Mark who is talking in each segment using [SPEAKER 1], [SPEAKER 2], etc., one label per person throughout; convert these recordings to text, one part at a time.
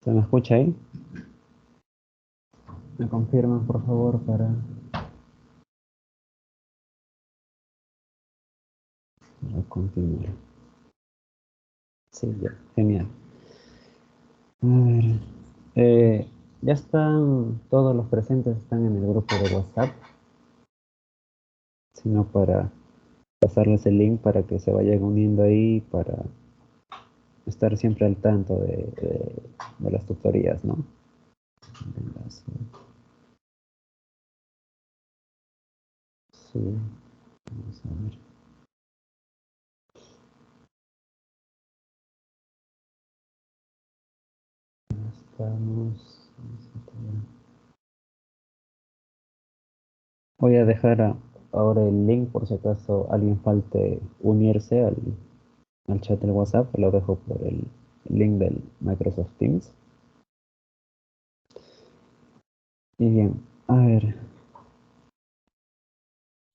[SPEAKER 1] ¿Se me escucha ahí? ¿Me confirman, por favor, para continuar? Sí, ya, genial. A ver, eh, ya están, todos los presentes están en el grupo de WhatsApp, sino para pasarles el link para que se vayan uniendo ahí, para estar siempre al tanto de las tutorías, ¿no? Sí, vamos a ver. Estamos. Voy a dejar ahora el link por si acaso alguien falte unirse al chat del WhatsApp. Lo dejo por el link del Microsoft Teams. Y bien, a ver,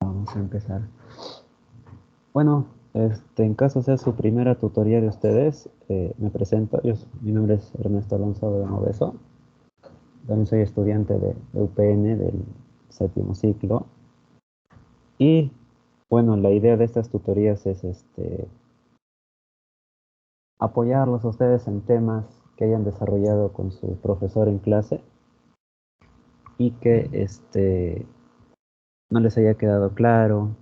[SPEAKER 1] vamos a empezar. Bueno, en caso sea su primera tutoría de ustedes, me presento. Mi nombre es Ernesto Alonso de Moveso. También soy estudiante de UPN del séptimo ciclo. Y bueno, la idea de estas tutorías es apoyarlos a ustedes en temas que hayan desarrollado con su profesor en clase y que no les haya quedado claro,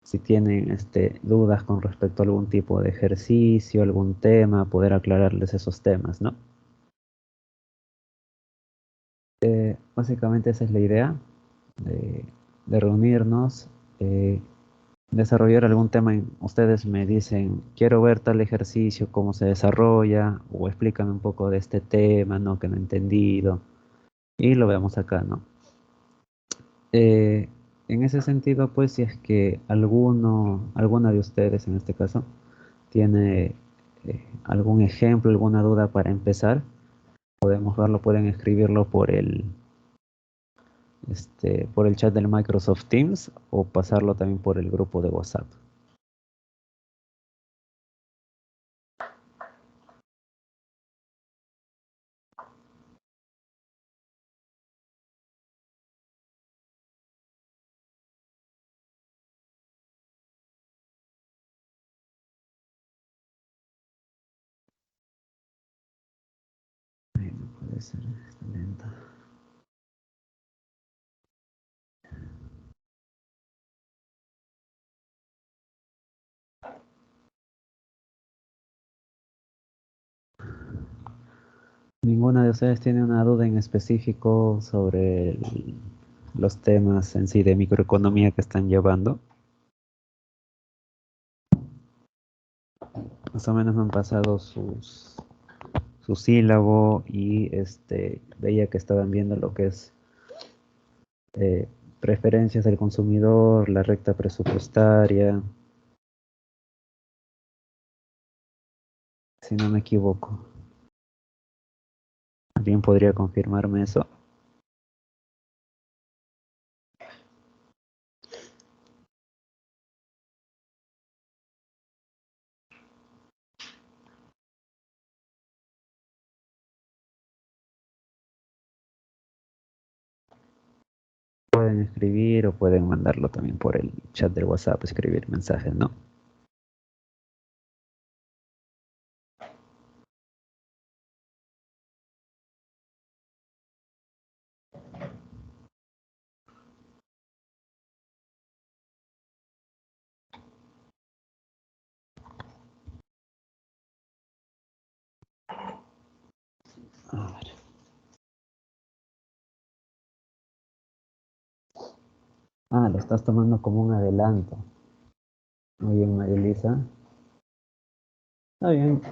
[SPEAKER 1] si tienen dudas con respecto a algún tipo de ejercicio, algún tema, poder aclararles esos temas, ¿no? Básicamente esa es la idea de, de reunirnos, eh, desarrollar algún tema. Ustedes me dicen, quiero ver tal ejercicio, cómo se desarrolla, o explícame un poco de este tema, ¿no? Que no he entendido, y lo veamos acá, ¿no? Eh, en ese sentido, pues, si es que alguna de ustedes en este caso, tiene algún ejemplo, alguna duda para empezar, podemos verlo, pueden escribirlo por el chat del Microsoft Teams o pasarlo también por el grupo de WhatsApp. Ay, no puede ser, está lento. ¿Ninguna de ustedes tiene una duda en específico sobre los temas en sí de microeconomía que están llevando? Más o menos me han pasado su sílabo y veía que estaban viendo lo que es eh, preferencias del consumidor, la recta presupuestaria, si no me equivoco. ¿Alguien podría confirmarme eso? Pueden escribir o pueden mandarlo también por el chat del WhatsApp, escribir mensajes, ¿no? A ver. Ah, lo estás tomando como un adelanto. Muy bien, María Elisa. Está bien.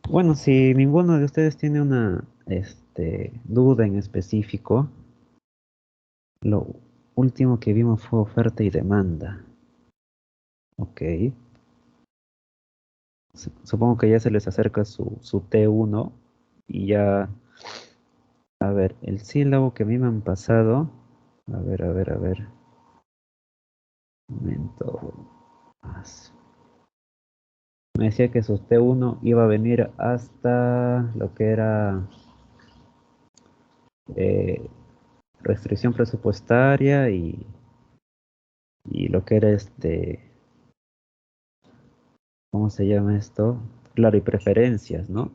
[SPEAKER 1] Bueno, si ninguno de ustedes tiene una duda en específico, lo último que vimos fue oferta y demanda. Ok. Supongo que ya se les acerca su T1 y ya, a ver, el sílabo que a mí me han pasado, a ver, un momento. Me decía que su T1 iba a venir hasta lo que era eh, restricción presupuestaria y lo que era ¿cómo se llama esto? Claro, y preferencias, ¿no?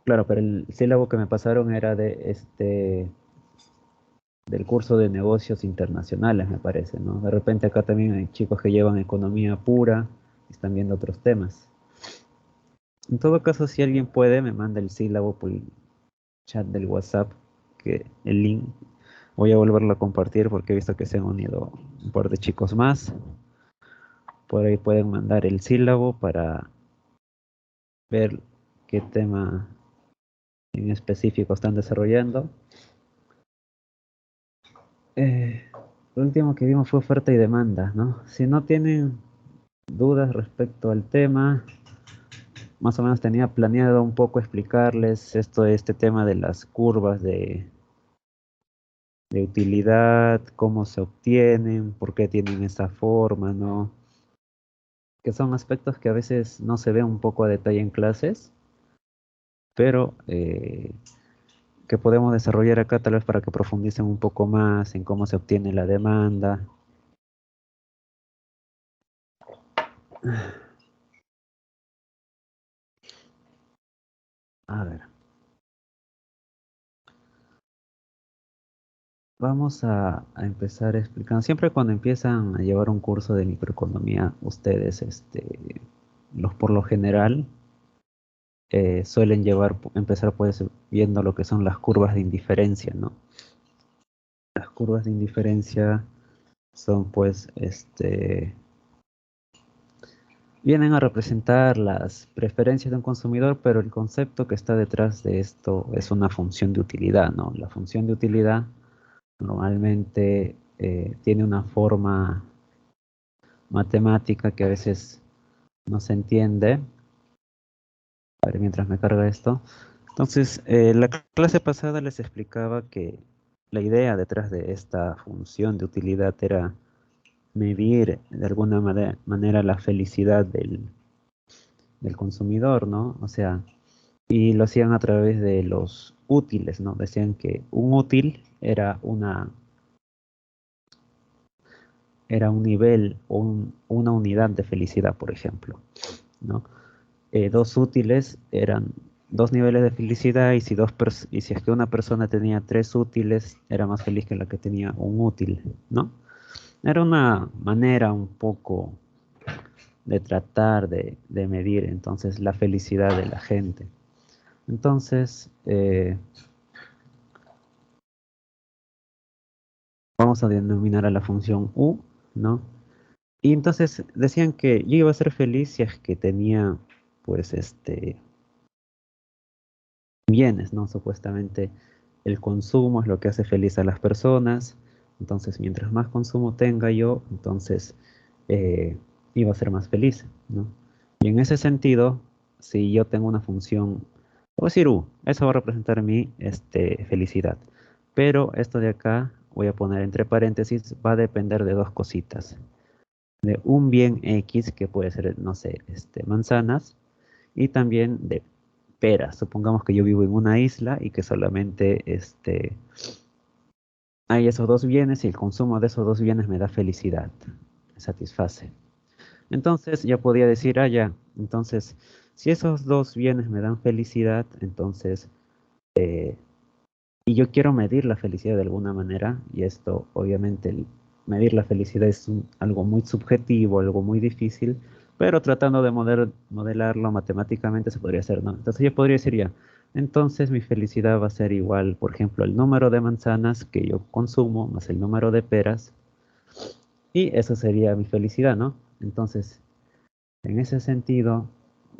[SPEAKER 1] Claro, pero el sílabo que me pasaron era del curso de negocios internacionales, me parece, ¿no? De repente acá también hay chicos que llevan economía pura y están viendo otros temas. En todo caso, si alguien puede, me manda el sílabo por el chat del WhatsApp, que el link voy a volverlo a compartir porque he visto que se han unido un par de chicos más. Por ahí pueden mandar el sílabo para ver qué tema en específico están desarrollando. Eh, lo último que vimos fue oferta y demanda, ¿no? Si no tienen dudas respecto al tema, más o menos tenía planeado un poco explicarles este tema de las curvas de utilidad, cómo se obtienen, por qué tienen esa forma, ¿no? Que son aspectos que a veces no se ven un poco a detalle en clases, pero que podemos desarrollar acá tal vez para que profundicen un poco más en cómo se obtiene la demanda. A ver, vamos a empezar explicando. Siempre cuando empiezan a llevar un curso de microeconomía, ustedes, por lo general, suelen empezar pues viendo lo que son las curvas de indiferencia, ¿no? Las curvas de indiferencia son pues, vienen a representar las preferencias de un consumidor, pero el concepto que está detrás de esto es una función de utilidad, ¿no? La función de utilidad normalmente tiene una forma matemática que a veces no se entiende. A ver, mientras me carga esto. Entonces, la clase pasada les explicaba que la idea detrás de esta función de utilidad era medir de alguna manera la felicidad del consumidor, ¿no? O sea, y lo hacían a través de los útiles, ¿no? Decían que un útil era un nivel o una unidad de felicidad, por ejemplo, ¿no? Dos útiles eran dos niveles de felicidad y si es que una persona tenía tres útiles, era más feliz que la que tenía un útil, ¿no? Era una manera un poco de tratar de medir entonces la felicidad de la gente. Entonces, vamos a denominar a la función U, ¿no? Y entonces decían que yo iba a ser feliz si es que tenía, pues, bienes, ¿no? Supuestamente el consumo es lo que hace feliz a las personas. Entonces, mientras más consumo tenga yo, entonces eh, iba a ser más feliz, ¿no? Y en ese sentido, si yo tengo una función, voy a decir U, eso va a representar mi felicidad. Pero esto de acá, voy a poner entre paréntesis, va a depender de dos cositas. De un bien X, que puede ser, no sé, manzanas, y también de peras. Supongamos que yo vivo en una isla y que solamente hay esos dos bienes y el consumo de esos dos bienes me da felicidad, me satisface. Entonces yo podía decir, ah, ya, entonces si esos dos bienes me dan felicidad, entonces, y yo quiero medir la felicidad de alguna manera, y esto obviamente medir la felicidad es algo muy subjetivo, algo muy difícil, pero tratando de modelarlo matemáticamente se podría hacer, ¿no? Entonces yo podría decir ya, entonces mi felicidad va a ser igual, por ejemplo, el número de manzanas que yo consumo más el número de peras, y eso sería mi felicidad, ¿no? Entonces, en ese sentido,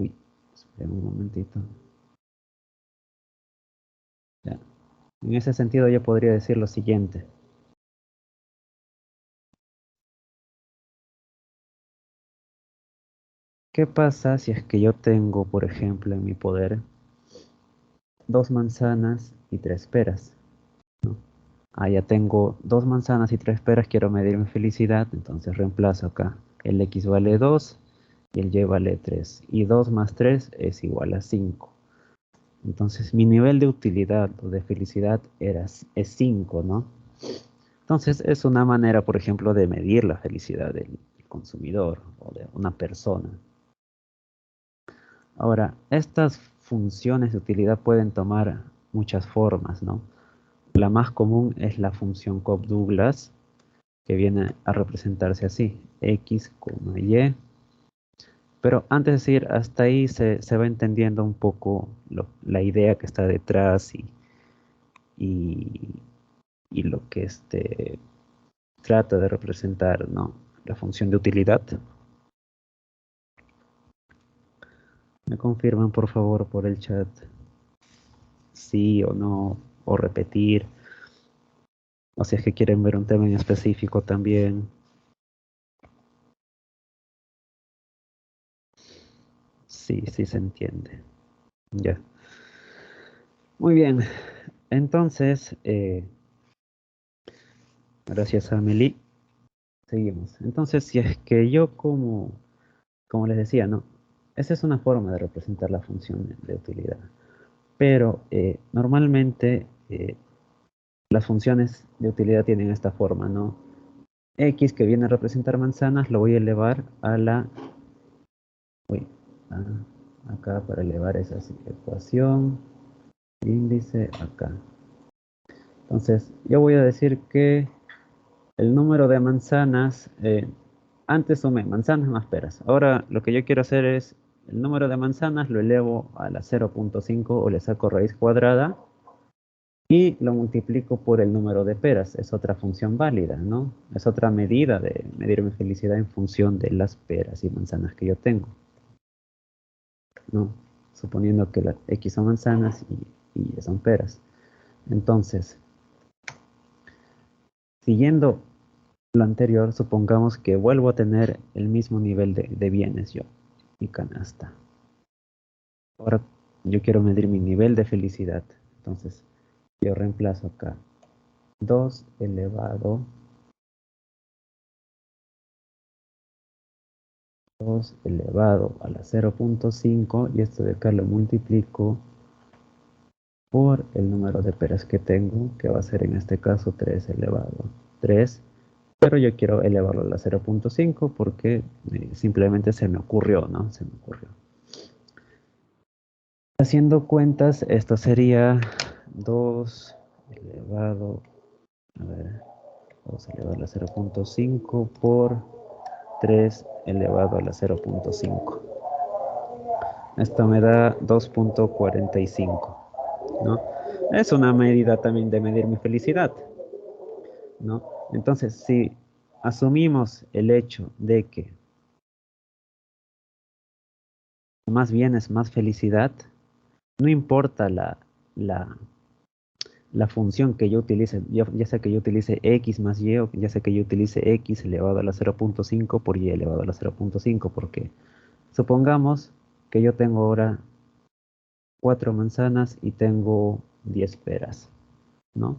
[SPEAKER 1] uy, espera un momentito, ya. En ese sentido yo podría decir lo siguiente. ¿Qué pasa si es que yo tengo, por ejemplo, en mi poder dos manzanas y tres peras? ¿No? Ah, ya tengo dos manzanas y tres peras, quiero medir mi felicidad, entonces reemplazo acá. el X vale 2 y el Y vale 3. Y 2 más 3 es igual a 5. Entonces mi nivel de utilidad o de felicidad es 5, ¿no? Entonces es una manera, por ejemplo, de medir la felicidad del consumidor o de una persona. Ahora, estas funciones de utilidad pueden tomar muchas formas, ¿no? La más común es la función Cobb-Douglas, que viene a representarse así, X, Y. Pero antes de seguir hasta ahí se va entendiendo un poco la idea que está detrás y, y lo que trata de representar, ¿no? La función de utilidad. ¿Me confirman, por favor, por el chat? Sí o no, o repetir, o si es que quieren ver un tema en específico también. Sí, sí se entiende. Ya. Muy bien. Entonces, gracias a Amelie. Seguimos. Entonces, si es que yo como les decía, ¿no? Esa es una forma de representar la función de utilidad. Pero normalmente las funciones de utilidad tienen esta forma, ¿no? X que viene a representar manzanas lo voy a elevar a la... Uy, acá para elevar esa ecuación, índice acá. Entonces, yo voy a decir que el número de manzanas, antes sumé manzanas más peras. Ahora lo que yo quiero hacer es, el número de manzanas lo elevo a la 0.5 o le saco raíz cuadrada y lo multiplico por el número de peras. Es otra función válida, ¿no? Es otra medida de medir mi felicidad en función de las peras y manzanas que yo tengo, ¿no? Suponiendo que las X son manzanas y son peras. Entonces, siguiendo lo anterior, supongamos que vuelvo a tener el mismo nivel de bienes yo, mi canasta. Ahora yo quiero medir mi nivel de felicidad. Entonces, yo reemplazo acá 2 elevado 2 elevado a la 0.5 y esto de acá lo multiplico por el número de peras que tengo, que va a ser en este caso 3 elevado 3, pero yo quiero elevarlo a la 0.5 porque simplemente se me ocurrió, ¿no? Se me ocurrió. Haciendo cuentas, esto sería 2 elevado, a ver, 2 elevado a la 0.5 por 3 elevado a la 0.5. Esto me da 2.45, ¿no? Es una medida también de medir mi felicidad, ¿no? Entonces, si asumimos el hecho de que más bien es más felicidad, no importa la, la función que yo utilice, ya sea que yo utilice x más y o ya sea que yo utilice x elevado a la 0.5 por y elevado a la 0.5, porque supongamos que yo tengo ahora 4 manzanas y tengo 10 peras, ¿no?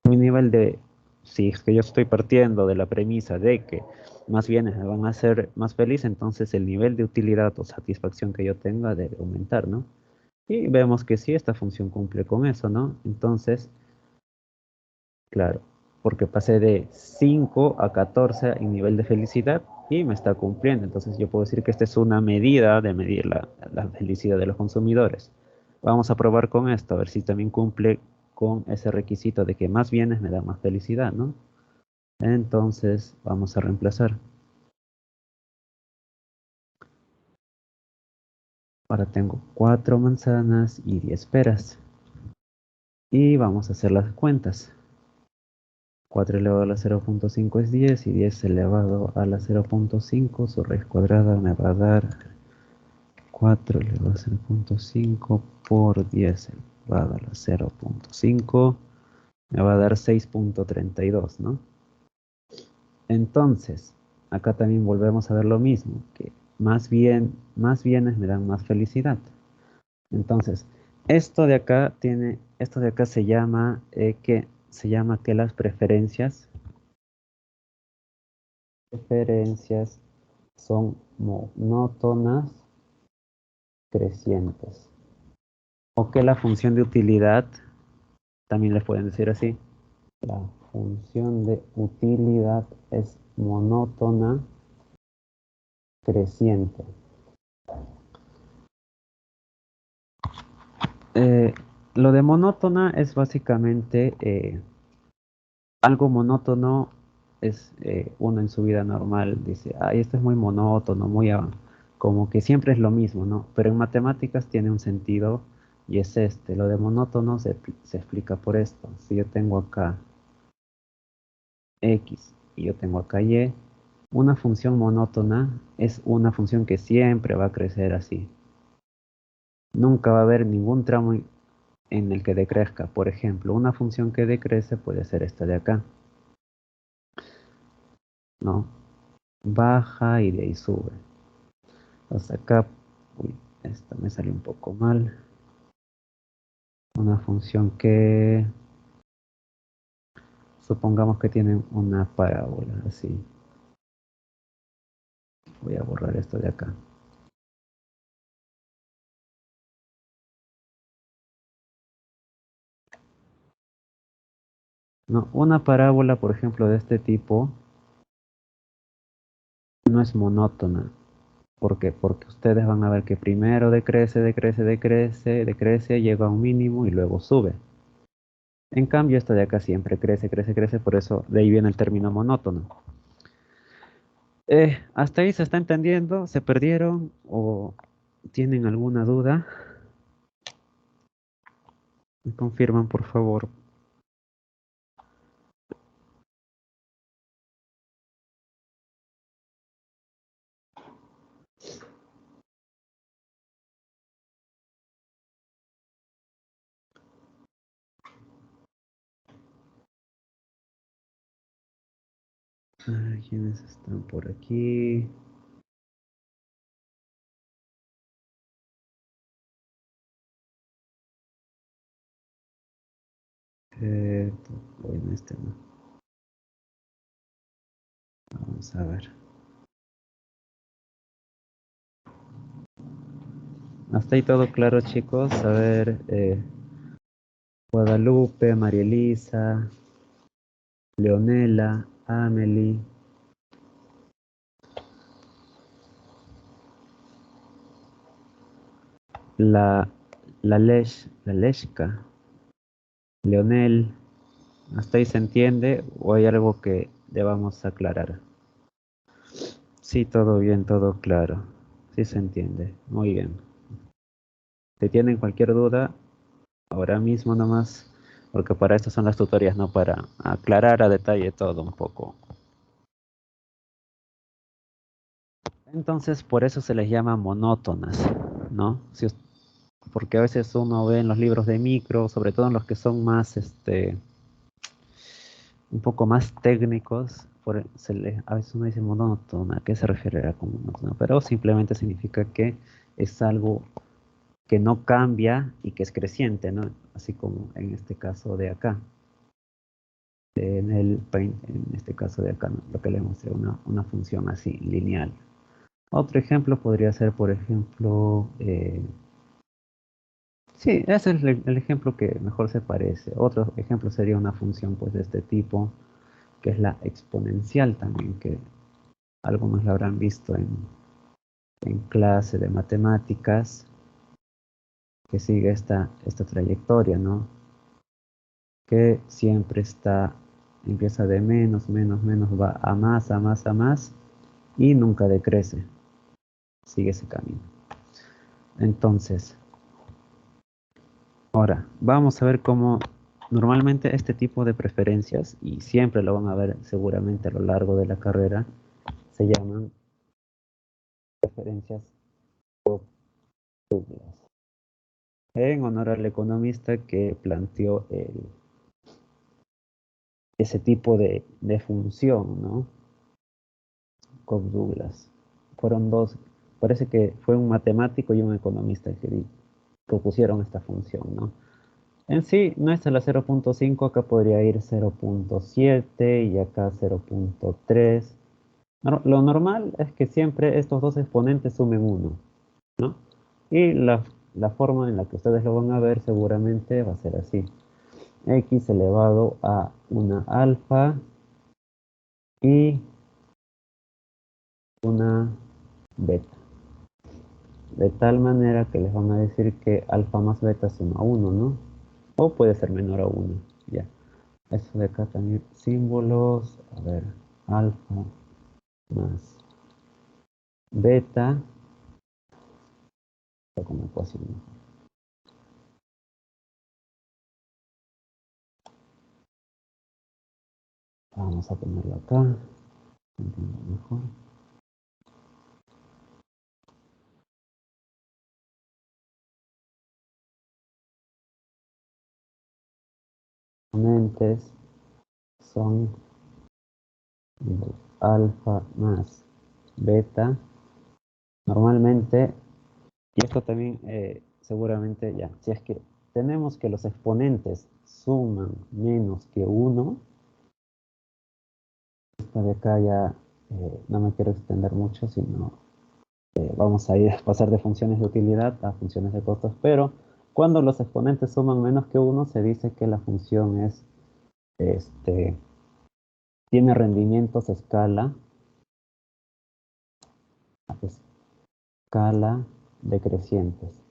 [SPEAKER 1] Mi nivel de, si es que yo estoy partiendo de la premisa de que más bienes me van a hacer más feliz, entonces el nivel de utilidad o satisfacción que yo tenga debe aumentar, ¿no? Y vemos que sí, esta función cumple con eso, ¿no? Entonces, claro, porque pasé de 5 a 14 en nivel de felicidad y me está cumpliendo. Entonces yo puedo decir que esta es una medida de medir la felicidad de los consumidores. Vamos a probar con esto, a ver si también cumple con ese requisito de que más bienes me dan más felicidad, ¿no? Entonces vamos a reemplazar. Ahora tengo 4 manzanas y 10 peras. Y vamos a hacer las cuentas. 4 elevado a la 0.5 es 10 y 10 elevado a la 0.5, su raíz cuadrada me va a dar 4 elevado a 0.5 por 10 elevado a la 0.5, me va a dar 6.32, ¿no? Entonces, acá también volvemos a ver lo mismo, que más bienes me dan más felicidad. Entonces, esto de acá se llama que las preferencias son monótonas crecientes. O que la función de utilidad, también les pueden decir así, la función de utilidad es monótona creciente. Lo de monótona es básicamente algo monótono es uno en su vida normal dice, ay, esto es muy monótono, como que siempre es lo mismo, ¿no? Pero en matemáticas tiene un sentido y es este, lo de monótono se explica por esto. Si yo tengo acá X y yo tengo acá Y, una función monótona es una función que siempre va a crecer así. Nunca va a haber ningún tramo en el que decrezca. Por ejemplo, una función que decrece puede ser esta de acá, ¿no? Baja y de ahí sube. Hasta acá, uy, esta me salió un poco mal. Una función que supongamos que tiene una parábola, así. Voy a borrar esto de acá. No, una parábola, por ejemplo, de este tipo no es monótona. ¿Por qué? Porque ustedes van a ver que primero decrece, decrece, decrece, decrece, llega a un mínimo y luego sube. En cambio, esta de acá siempre crece, crece, crece, por eso de ahí viene el término monótono. ¿Hasta ahí se está entendiendo? ¿Se perdieron o tienen alguna duda? Me confirman, por favor. ¿Quiénes están por aquí? Eh, bueno, este no. Vamos a ver. Hasta ahí todo claro, chicos. A ver, Guadalupe, María Elisa, Leonela, Amelie, la, la Leshka, Leonel. ¿Hasta ahí se entiende o hay algo que debamos aclarar? Sí, todo bien, todo claro. Sí se entiende. Muy bien. Si tienen cualquier duda, ahora mismo nomás, porque para esto son las tutorías, no para aclarar a detalle todo un poco. Entonces, por eso se les llama monótonas, ¿no? Porque a veces uno ve en los libros de micro, sobre todo en los que son más, un poco más técnicos, a veces uno dice monótona, ¿a qué se refiere con monótona? Pero simplemente significa que es algo que no cambia y que es creciente, ¿no? Así como en este caso de acá. En este caso de acá, ¿no? Lo que le mostré, una función así, lineal. Otro ejemplo podría ser, por ejemplo, sí, ese es el ejemplo que mejor se parece. Otro ejemplo sería una función pues, de este tipo, que es la exponencial también, que algunos la habrán visto en clase de matemáticas, que sigue esta trayectoria, ¿no? Que siempre empieza de menos, menos, menos, va a más, a más, a más, y nunca decrece, sigue ese camino. Entonces, ahora, vamos a ver cómo normalmente este tipo de preferencias, y siempre lo van a ver seguramente a lo largo de la carrera, se llaman preferencias Douglas, en honor al economista que planteó ese tipo de función, ¿no? Cobb Douglas. Fueron dos, parece que fue un matemático y un economista que propusieron esta función, ¿no? En sí, no es la 0.5, acá podría ir 0.7 y acá 0.3. Lo normal es que siempre estos dos exponentes sumen uno, ¿no? Y la forma en la que ustedes lo van a ver seguramente va a ser así. X elevado a una alfa y una beta. De tal manera que les van a decir que alfa más beta suma 1, ¿no? O puede ser menor a 1, ya. Eso de acá también, símbolos, a ver, alfa más beta, como ecuación. Vamos a ponerlo acá, entiendo mejor. Componentes son alfa más beta. Normalmente, y esto también seguramente ya, si es que tenemos que los exponentes suman menos que 1, esta de acá ya no me quiero extender mucho, sino vamos a ir a pasar de funciones de utilidad a funciones de costos, pero cuando los exponentes suman menos que 1, se dice que la función es, tiene rendimientos a escala decrecientes.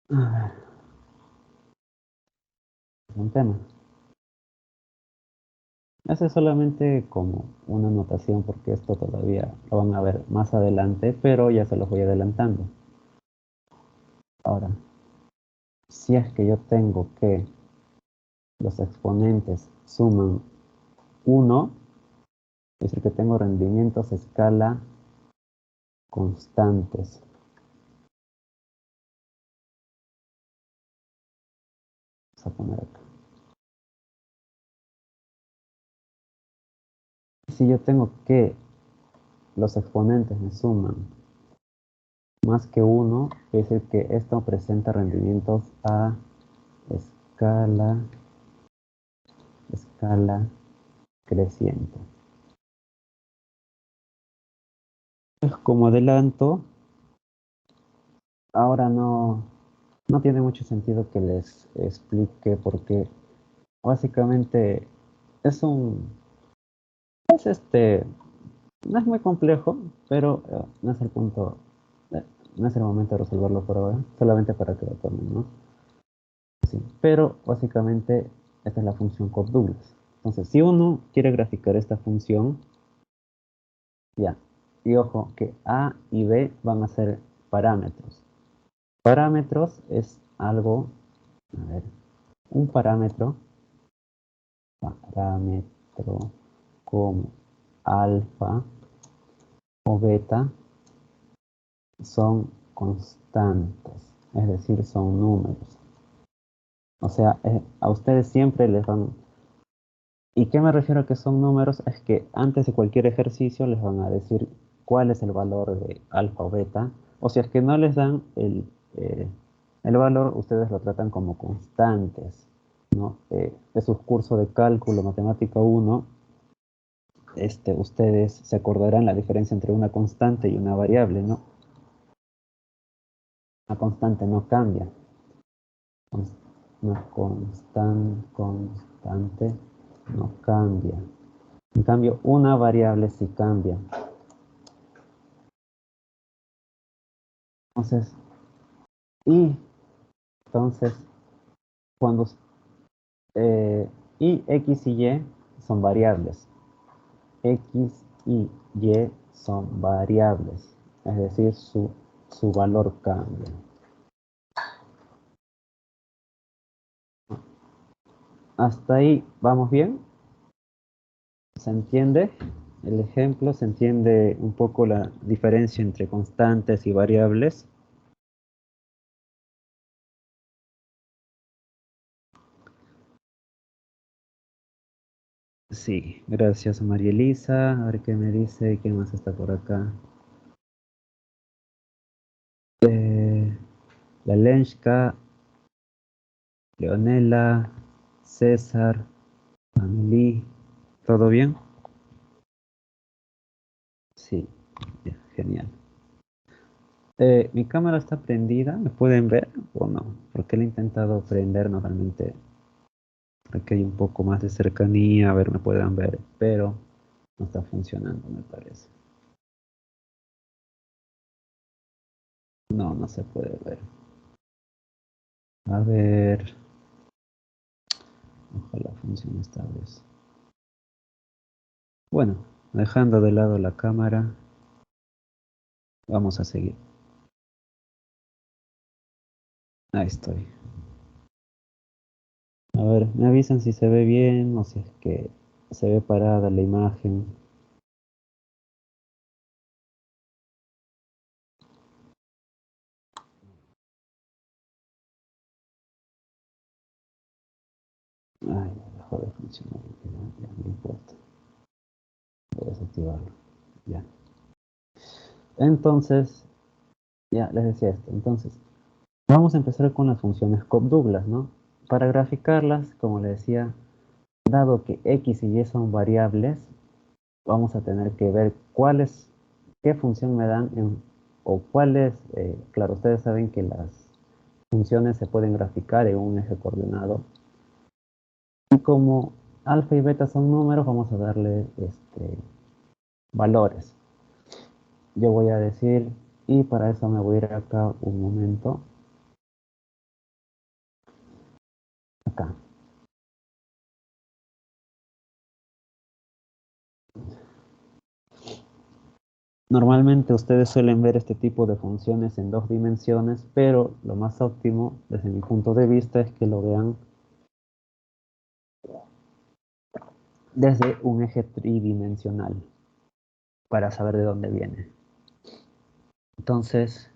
[SPEAKER 1] A ver, un tema. Ese es solamente como una anotación porque esto todavía lo van a ver más adelante, pero ya se los voy adelantando. Ahora, si es que yo tengo que los exponentes suman 1, es decir, que tengo rendimientos a escala constantes. Vamos a poner acá. Si yo tengo que los exponentes me suman más que 1, es decir que esto presenta rendimientos a escala, escala creciente. Como adelanto, ahora no tiene mucho sentido que les explique porque básicamente es es no es muy complejo, pero no es el punto, no es el momento de resolverlo por ahora, solamente para que lo tomen, ¿no? Sí, pero básicamente esta es la función Cobb Douglas. Entonces, si uno quiere graficar esta función, ya, y ojo que A y B van a ser parámetros. Parámetros es algo, a ver, un parámetro como alfa o beta son constantes, es decir, son números. O sea, a ustedes siempre les van... ¿Y qué me refiero a que son números? Es que antes de cualquier ejercicio les van a decir cuál es el valor de alfa o beta. O si es que no les dan el valor, ustedes lo tratan como constantes, ¿no? De su curso de cálculo matemática 1, ustedes se acordarán la diferencia entre una constante y una variable, ¿no? Una constante no cambia. Una constante no cambia. En cambio, una variable sí cambia. Entonces, y entonces, cuando y x y y son variables. X y y son variables. Es decir, su valor cambia. ¿Hasta ahí vamos bien? ¿Se entiende el ejemplo? ¿Se entiende un poco la diferencia entre constantes y variables? Sí, gracias María Elisa. A ver qué me dice, quién más está por acá. La Lenska, Leonela, César, Amelie, ¿todo bien? Sí, ya, genial. Mi cámara está prendida, ¿me pueden ver o no? Porque la he intentado prender normalmente para que haya un poco más de cercanía, a ver, me puedan ver, pero no está funcionando, me parece. No, no se puede ver. A ver, ojalá funcione esta vez. Bueno, dejando de lado la cámara, vamos a seguir. Ahí estoy. A ver, me avisan si se ve bien o si es que se ve parada la imagen. Ay, dejó de funcionar. Ya, no importa. Voy a desactivarlo. Ya. Entonces, ya les decía esto. Entonces, vamos a empezar con las funciones Cobb-Douglas, ¿no? Para graficarlas, como les decía, dado que X y Y son variables, vamos a tener que ver qué función me dan o cuáles, claro, ustedes saben que las funciones se pueden graficar en un eje coordenado. Y como alfa y beta son números, vamos a darle valores. Yo voy a decir, y para eso me voy a ir acá un momento, acá. Normalmente ustedes suelen ver este tipo de funciones en dos dimensiones, pero lo más óptimo, desde mi punto de vista, es que lo vean desde un eje tridimensional para saber de dónde viene. Entonces,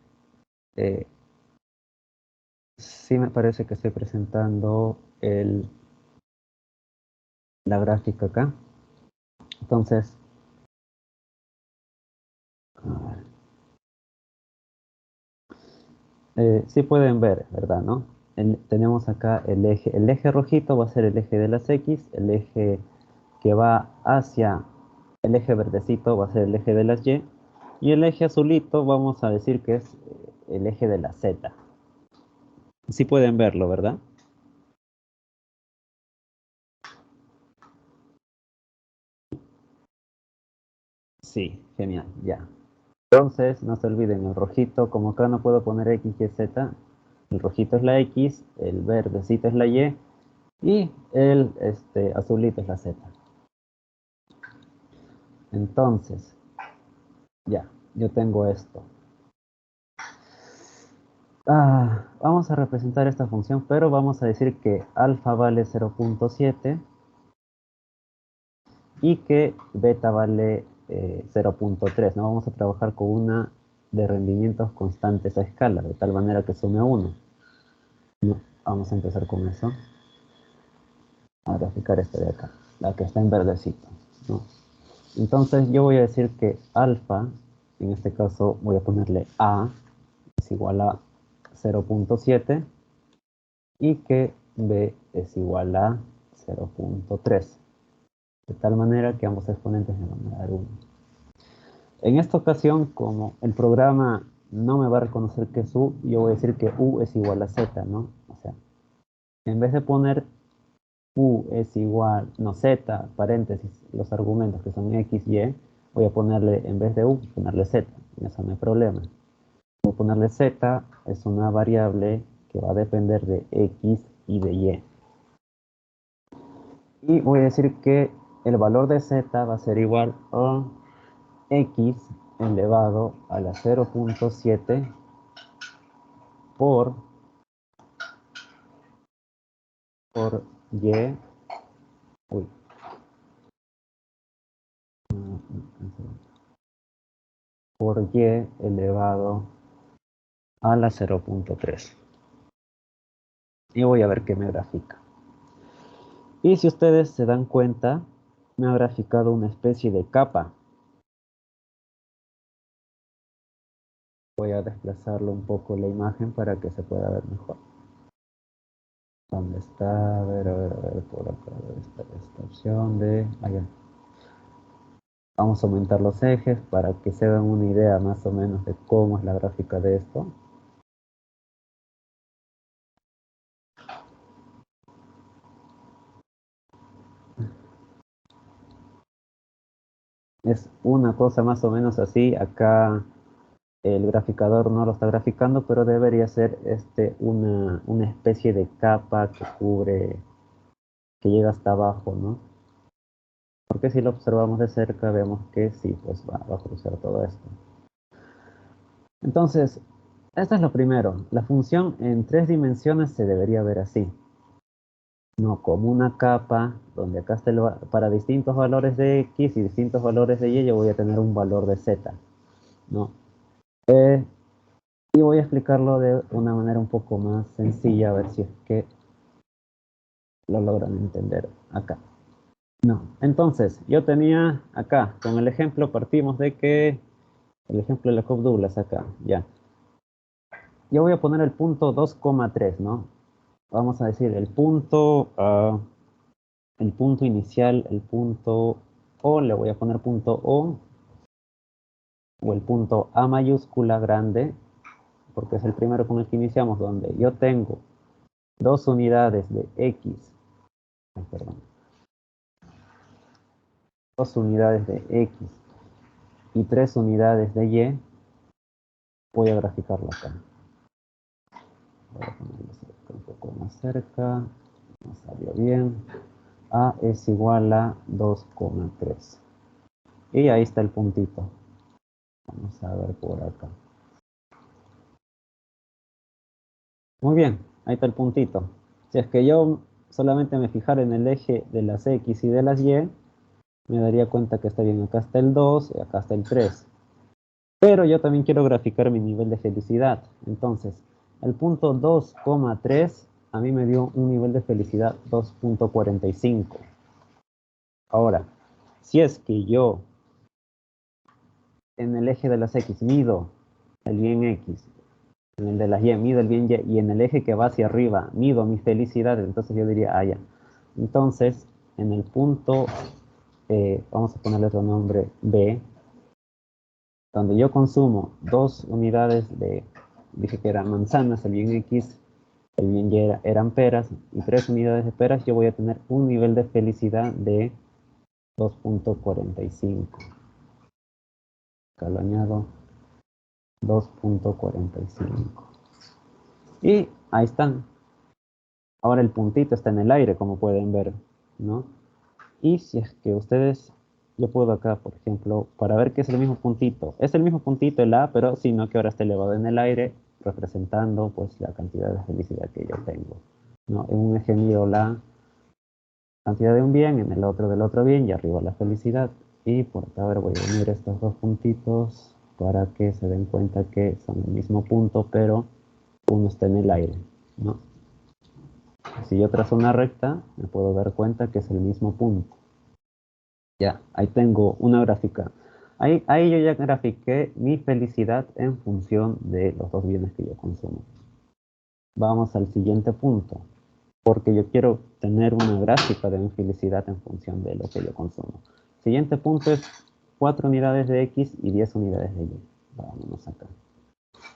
[SPEAKER 1] eh, sí me parece que estoy presentando la gráfica acá. Entonces, sí pueden ver, ¿verdad? ¿No? Tenemos acá el eje rojito va a ser el eje de las X, el eje que va hacia el eje verdecito va a ser el eje de las y el eje azulito vamos a decir que es el eje de la Z. Sí pueden verlo, ¿verdad? Sí, genial, ya. Entonces, no se olviden, el rojito, como acá no puedo poner X, Y, Z, el rojito es la X, el verdecito es la y el azulito es la Z. Entonces, ya, yo tengo esto. Vamos a representar esta función, pero vamos a decir que alfa vale 0.7 y que beta vale 0.3. ¿No? Vamos a trabajar con una de rendimientos constantes a escala, de tal manera que sume a 1. ¿No? Vamos a empezar con eso. A graficar esta de acá, la que está en verdecito. ¿No? Entonces yo voy a decir que alfa, en este caso voy a ponerle A, es igual a 0.7 y que B es igual a 0.3. De tal manera que ambos exponentes me van a dar 1. En esta ocasión, como el programa no me va a reconocer que es U, yo voy a decir que U es igual a Z, ¿no? O sea, en vez de poner U es igual, no, Z, paréntesis, los argumentos que son X, Y, voy a ponerle, en vez de U, ponerle Z. En eso no hay problema. Voy a ponerle Z, es una variable que va a depender de X y de Y. Y voy a decir que el valor de Z va a ser igual a X elevado a la 0.7 por, por Y, uy, por Y elevado a la 0.3. Y voy a ver qué me grafica. Y si ustedes se dan cuenta, me ha graficado una especie de capa. Voy a desplazarlo un poco la imagen para que se pueda ver mejor. ¿Dónde está? A ver, por acá, esta opción de... Allá. Vamos a aumentar los ejes para que se den una idea más o menos de cómo es la gráfica de esto. Es una cosa más o menos así. Acá el graficador no lo está graficando, pero debería ser una especie de capa que cubre, que llega hasta abajo, ¿no? Porque si lo observamos de cerca, vemos que sí, pues va a cruzar todo esto. Entonces, esto es lo primero. La función en tres dimensiones se debería ver así. No como una capa, donde acá está para distintos valores de X y distintos valores de Y, yo voy a tener un valor de Z, ¿no? Eh, y voy a explicarlo de una manera un poco más sencilla, a ver si es que lo logran entender acá. No, entonces, yo tenía acá, con el ejemplo partimos de que, el ejemplo de la Cobb Douglas acá, ya. Yo voy a poner el punto 2,3, ¿no? Vamos a decir el punto inicial, el punto O, le voy a poner punto o el punto A mayúscula grande, porque es el primero con el que iniciamos, donde yo tengo dos unidades de X, perdón, dos unidades de X y tres unidades de Y, voy a graficarlo acá. Voy a ponerlo un poco más cerca, no salió bien. A es igual a 2,3. Y ahí está el puntito. Vamos a ver por acá. Muy bien, ahí está el puntito. Si es que yo solamente me fijara en el eje de las X y de las Y, me daría cuenta que está bien. Acá está el 2 y acá está el 3. Pero yo también quiero graficar mi nivel de felicidad. Entonces, el punto 2,3 a mí me dio un nivel de felicidad 2,45. Ahora, si es que yo en el eje de las X mido el bien X, en el de las Y mido el bien Y, y en el eje que va hacia arriba mido mi felicidad, entonces yo diría, ah, ya. Entonces, en el punto, vamos a ponerle otro nombre, B, donde yo consumo dos unidades de, dije que eran manzanas, el bien X, el bien Y eran peras, y tres unidades de peras, yo voy a tener un nivel de felicidad de 2,45. Acá lo añado, 2,45. Y ahí están. Ahora el puntito está en el aire, como pueden ver, ¿no? Y si es que ustedes, yo puedo acá, por ejemplo, para ver que es el mismo puntito. Es el mismo puntito el A, pero sino que ahora está elevado en el aire, representando pues la cantidad de felicidad que yo tengo, ¿no? En un eje mido la cantidad de un bien, en el otro del otro bien, y arriba la felicidad. Y por acá, a ver, voy a unir estos dos puntitos para que se den cuenta que son el mismo punto, pero uno está en el aire, ¿no? Si yo trazo una recta, me puedo dar cuenta que es el mismo punto. Ya, ahí tengo una gráfica. Ahí yo ya grafiqué mi felicidad en función de los dos bienes que yo consumo. Vamos al siguiente punto, porque yo quiero tener una gráfica de mi felicidad en función de lo que yo consumo. Siguiente punto es 4 unidades de X y 10 unidades de Y. Vámonos acá.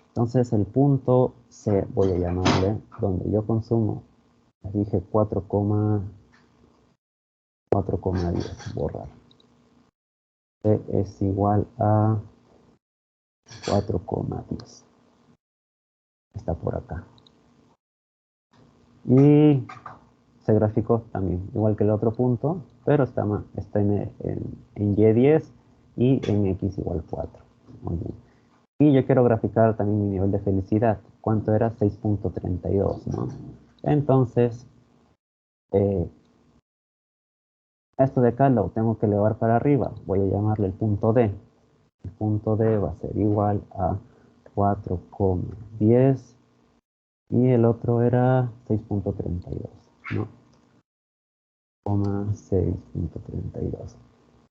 [SPEAKER 1] Entonces el punto C, voy a llamarle, donde yo consumo, les dije 4,10, borrar. C es igual a 4,10. Está por acá. Y se graficó también, igual que el otro punto, pero está en Y10 y en X igual 4. Muy bien. Y yo quiero graficar también mi nivel de felicidad. ¿Cuánto era? 6,32, ¿no? Entonces, eh, esto de acá lo tengo que elevar para arriba. Voy a llamarle el punto D. El punto D va a ser igual a 4,10 y el otro era 6,32, ¿no? 6,32.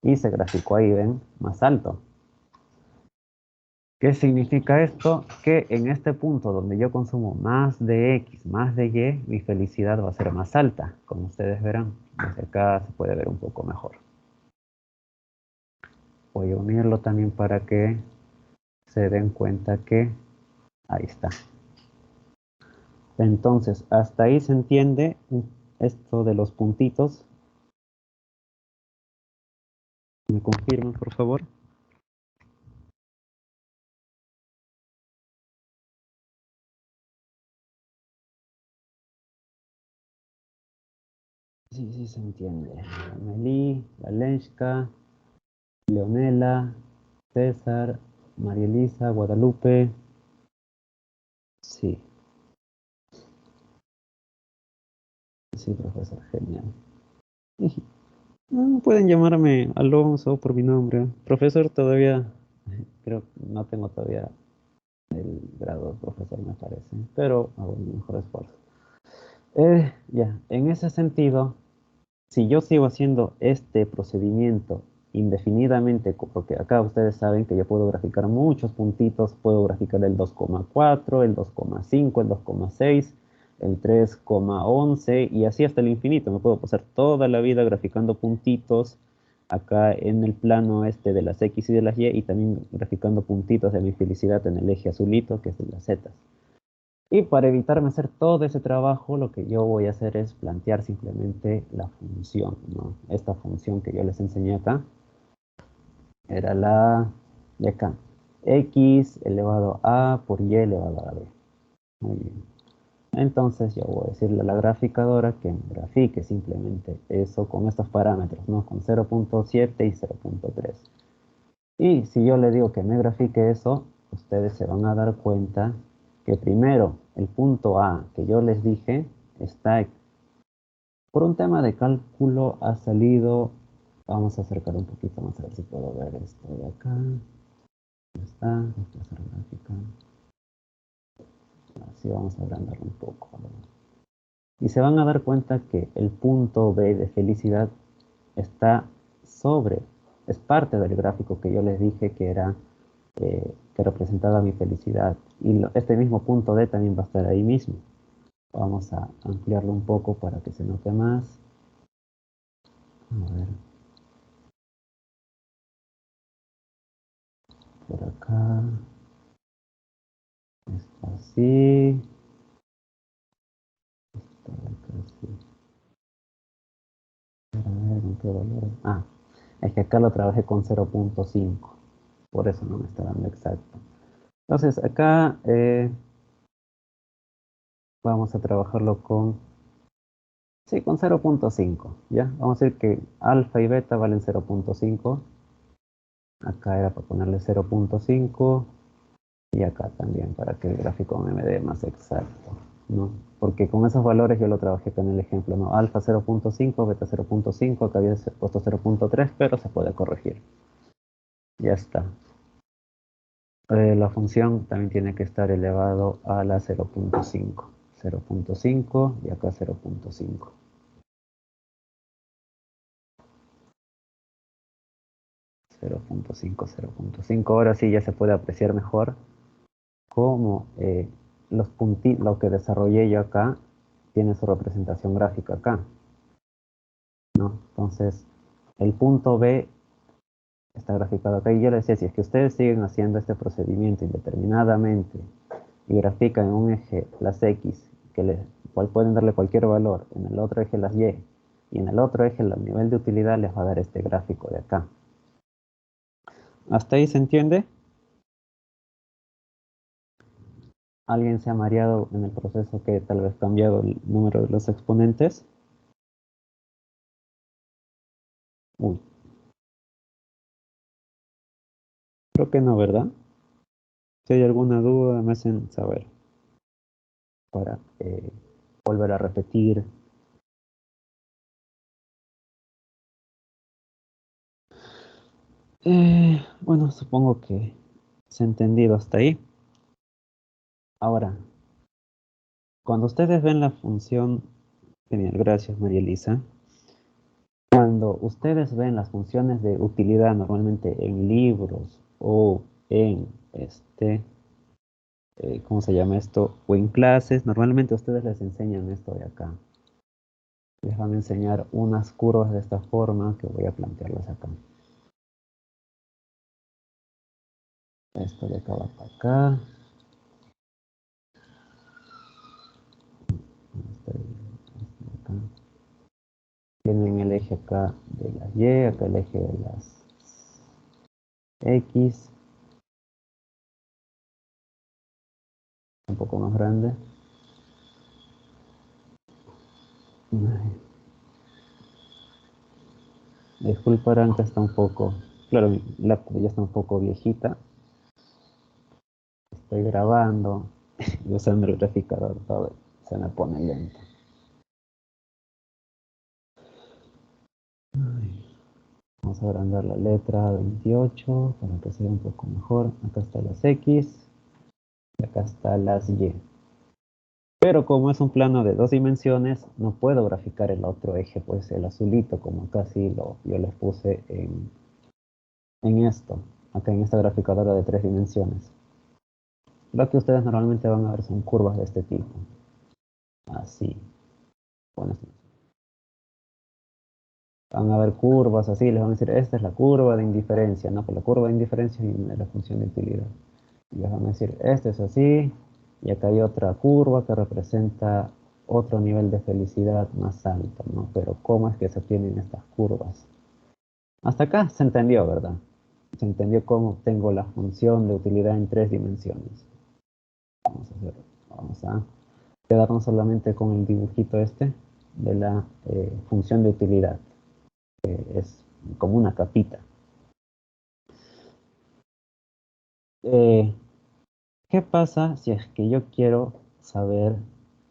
[SPEAKER 1] Y se graficó ahí, ¿ven? Más alto. ¿Qué significa esto? Que en este punto donde yo consumo más de X, más de Y, mi felicidad va a ser más alta, como ustedes verán. Desde acá se puede ver un poco mejor. Voy a unirlo también para que se den cuenta que ahí está. Entonces, hasta ahí se entiende esto de los puntitos. ¿Me confirman, por favor? Sí, sí se entiende. Amelie, Valenska, Leonela, César, María Elisa, Guadalupe. Sí, sí, profesor, genial. Y, pueden llamarme Alonso por mi nombre. Profesor, todavía, creo que no tengo todavía el grado de profesor, me parece, pero hago mi mejor esfuerzo. Ya, en ese sentido, si yo sigo haciendo este procedimiento indefinidamente, porque acá ustedes saben que yo puedo graficar muchos puntitos, puedo graficar el 2,4, el 2,5, el 2,6, el 3,11 y así hasta el infinito. Me puedo pasar toda la vida graficando puntitos acá en el plano este de las X y de las Y también graficando puntitos de mi felicidad en el eje azulito que es de las Z. Y para evitarme hacer todo ese trabajo, lo que yo voy a hacer es plantear simplemente la función, ¿no? Esta función que yo les enseñé acá era la de acá. X elevado a por Y elevado a B. Muy bien. Entonces yo voy a decirle a la graficadora que me grafique simplemente eso con estos parámetros, ¿no? Con 0,7 y 0,3. Y si yo le digo que me grafique eso, ustedes se van a dar cuenta que primero el punto A que yo les dije está, por un tema de cálculo, ha salido, vamos a acercar un poquito más a ver si puedo ver esto de acá. ¿Dónde está? Desplazar gráfica. Así vamos a agrandarlo un poco. Y se van a dar cuenta que el punto B de felicidad está sobre, es parte del gráfico que yo les dije que era que representaba mi felicidad. Y este mismo punto D también va a estar ahí mismo. Vamos a ampliarlo un poco para que se note más. A ver, por acá. Está así. Está acá así. A ver, ¿en qué valor? Ah, es que acá lo trabajé con 0,5. Por eso no me está dando exacto. Entonces acá vamos a trabajarlo con, sí, con 0,5. ¿Ya? Vamos a decir que alfa y beta valen 0,5. Acá era para ponerle 0,5 y acá también para que el gráfico me dé más exacto, ¿no? Porque con esos valores yo lo trabajé con el ejemplo, ¿no? Alfa 0,5, beta 0,5, acá había puesto 0,3, pero se puede corregir. Ya está. La función también tiene que estar elevado a la 0,5. 0,5 y acá 0,5. 0,5, 0,5. Ahora sí ya se puede apreciar mejor cómo los puntitos, lo que desarrollé yo acá, tiene su representación gráfica acá, ¿no? Entonces, el punto B está graficado acá. Y yo les decía, si es que ustedes siguen haciendo este procedimiento indeterminadamente y grafican en un eje las X, cual pueden darle cualquier valor, en el otro eje las Y, y en el otro eje el nivel de utilidad les va a dar este gráfico de acá. ¿Hasta ahí se entiende? ¿Alguien se ha mareado en el proceso que tal vez cambiado el número de los exponentes? Uy, creo que no, ¿verdad? Si hay alguna duda, me hacen saber para volver a repetir. Bueno, supongo que se ha entendido hasta ahí. Ahora, cuando ustedes ven la función, genial, gracias María Elisa. Cuando ustedes ven las funciones de utilidad normalmente en libros o en este, ¿cómo se llama esto? O en clases, normalmente a ustedes les enseñan esto de acá. Les van a enseñar unas curvas de esta forma que voy a plantearlas acá. Esto de acá va para acá. Esto de acá. Tienen el eje acá de las Y, acá el eje de las X. Un poco más grande. Disculparán que está un poco, claro, mi laptop ya está un poco viejita. Estoy grabando y usando el graficador todo, se me pone lento. Vamos a agrandar la letra 28 para que se vea un poco mejor. Acá están las X y acá están las Y. Pero como es un plano de 2 dimensiones, no puedo graficar el otro eje, pues el azulito, como casi yo les puse en esto, acá en esta graficadora de 3 dimensiones. Lo que ustedes normalmente van a ver son curvas de este tipo. Así. Bueno, van a ver curvas así, les van a decir, esta es la curva de indiferencia, ¿no? Pues la curva de indiferencia viene de la función de utilidad. Y les van a decir, este es así, y acá hay otra curva que representa otro nivel de felicidad más alto, ¿no? Pero ¿cómo es que se obtienen estas curvas? Hasta acá se entendió, ¿verdad? Se entendió cómo tengo la función de utilidad en 3 dimensiones. Vamos a quedarnos solamente con el dibujito este de la función de utilidad. Es como una capita. Eh, ¿Qué pasa si es que yo quiero saber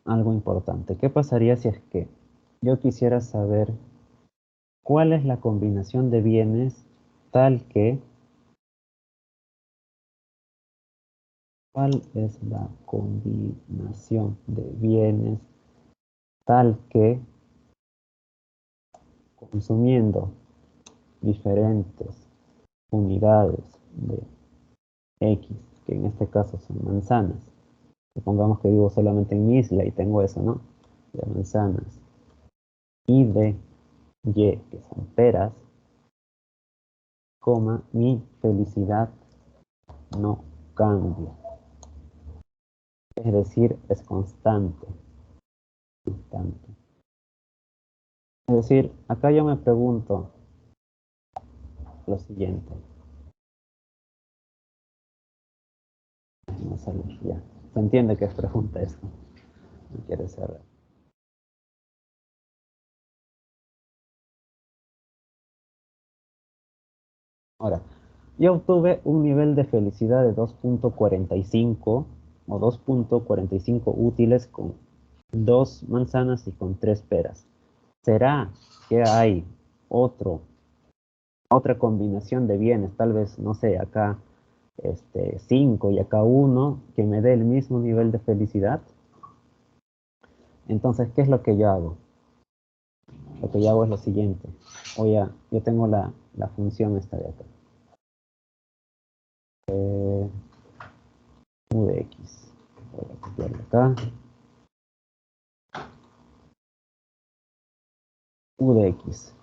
[SPEAKER 1] algo importante? ¿Qué pasaría si es que yo quisiera saber cuál es la combinación de bienes tal que, cuál es la combinación de bienes tal que consumiendo diferentes unidades de X, que en este caso son manzanas? Supongamos que vivo solamente en mi isla y tengo eso, ¿no? De manzanas. Y de Y, que son peras, coma, mi felicidad no cambia. Es decir, es constante. Constante. Es decir, acá yo me pregunto lo siguiente. No sale ya. Se entiende que es pregunta esto. No quiere ser. Ahora, yo obtuve un nivel de felicidad de 2.45 o 2.45 útiles con 2 manzanas y con 3 peras. ¿Será que hay otro, otra combinación de bienes, tal vez, no sé, acá 5 y acá 1, que me dé el mismo nivel de felicidad? Entonces, ¿qué es lo que yo hago? Lo que yo hago es lo siguiente. Yo tengo la función esta de acá. U de X. Voy a copiarlo acá. U de X.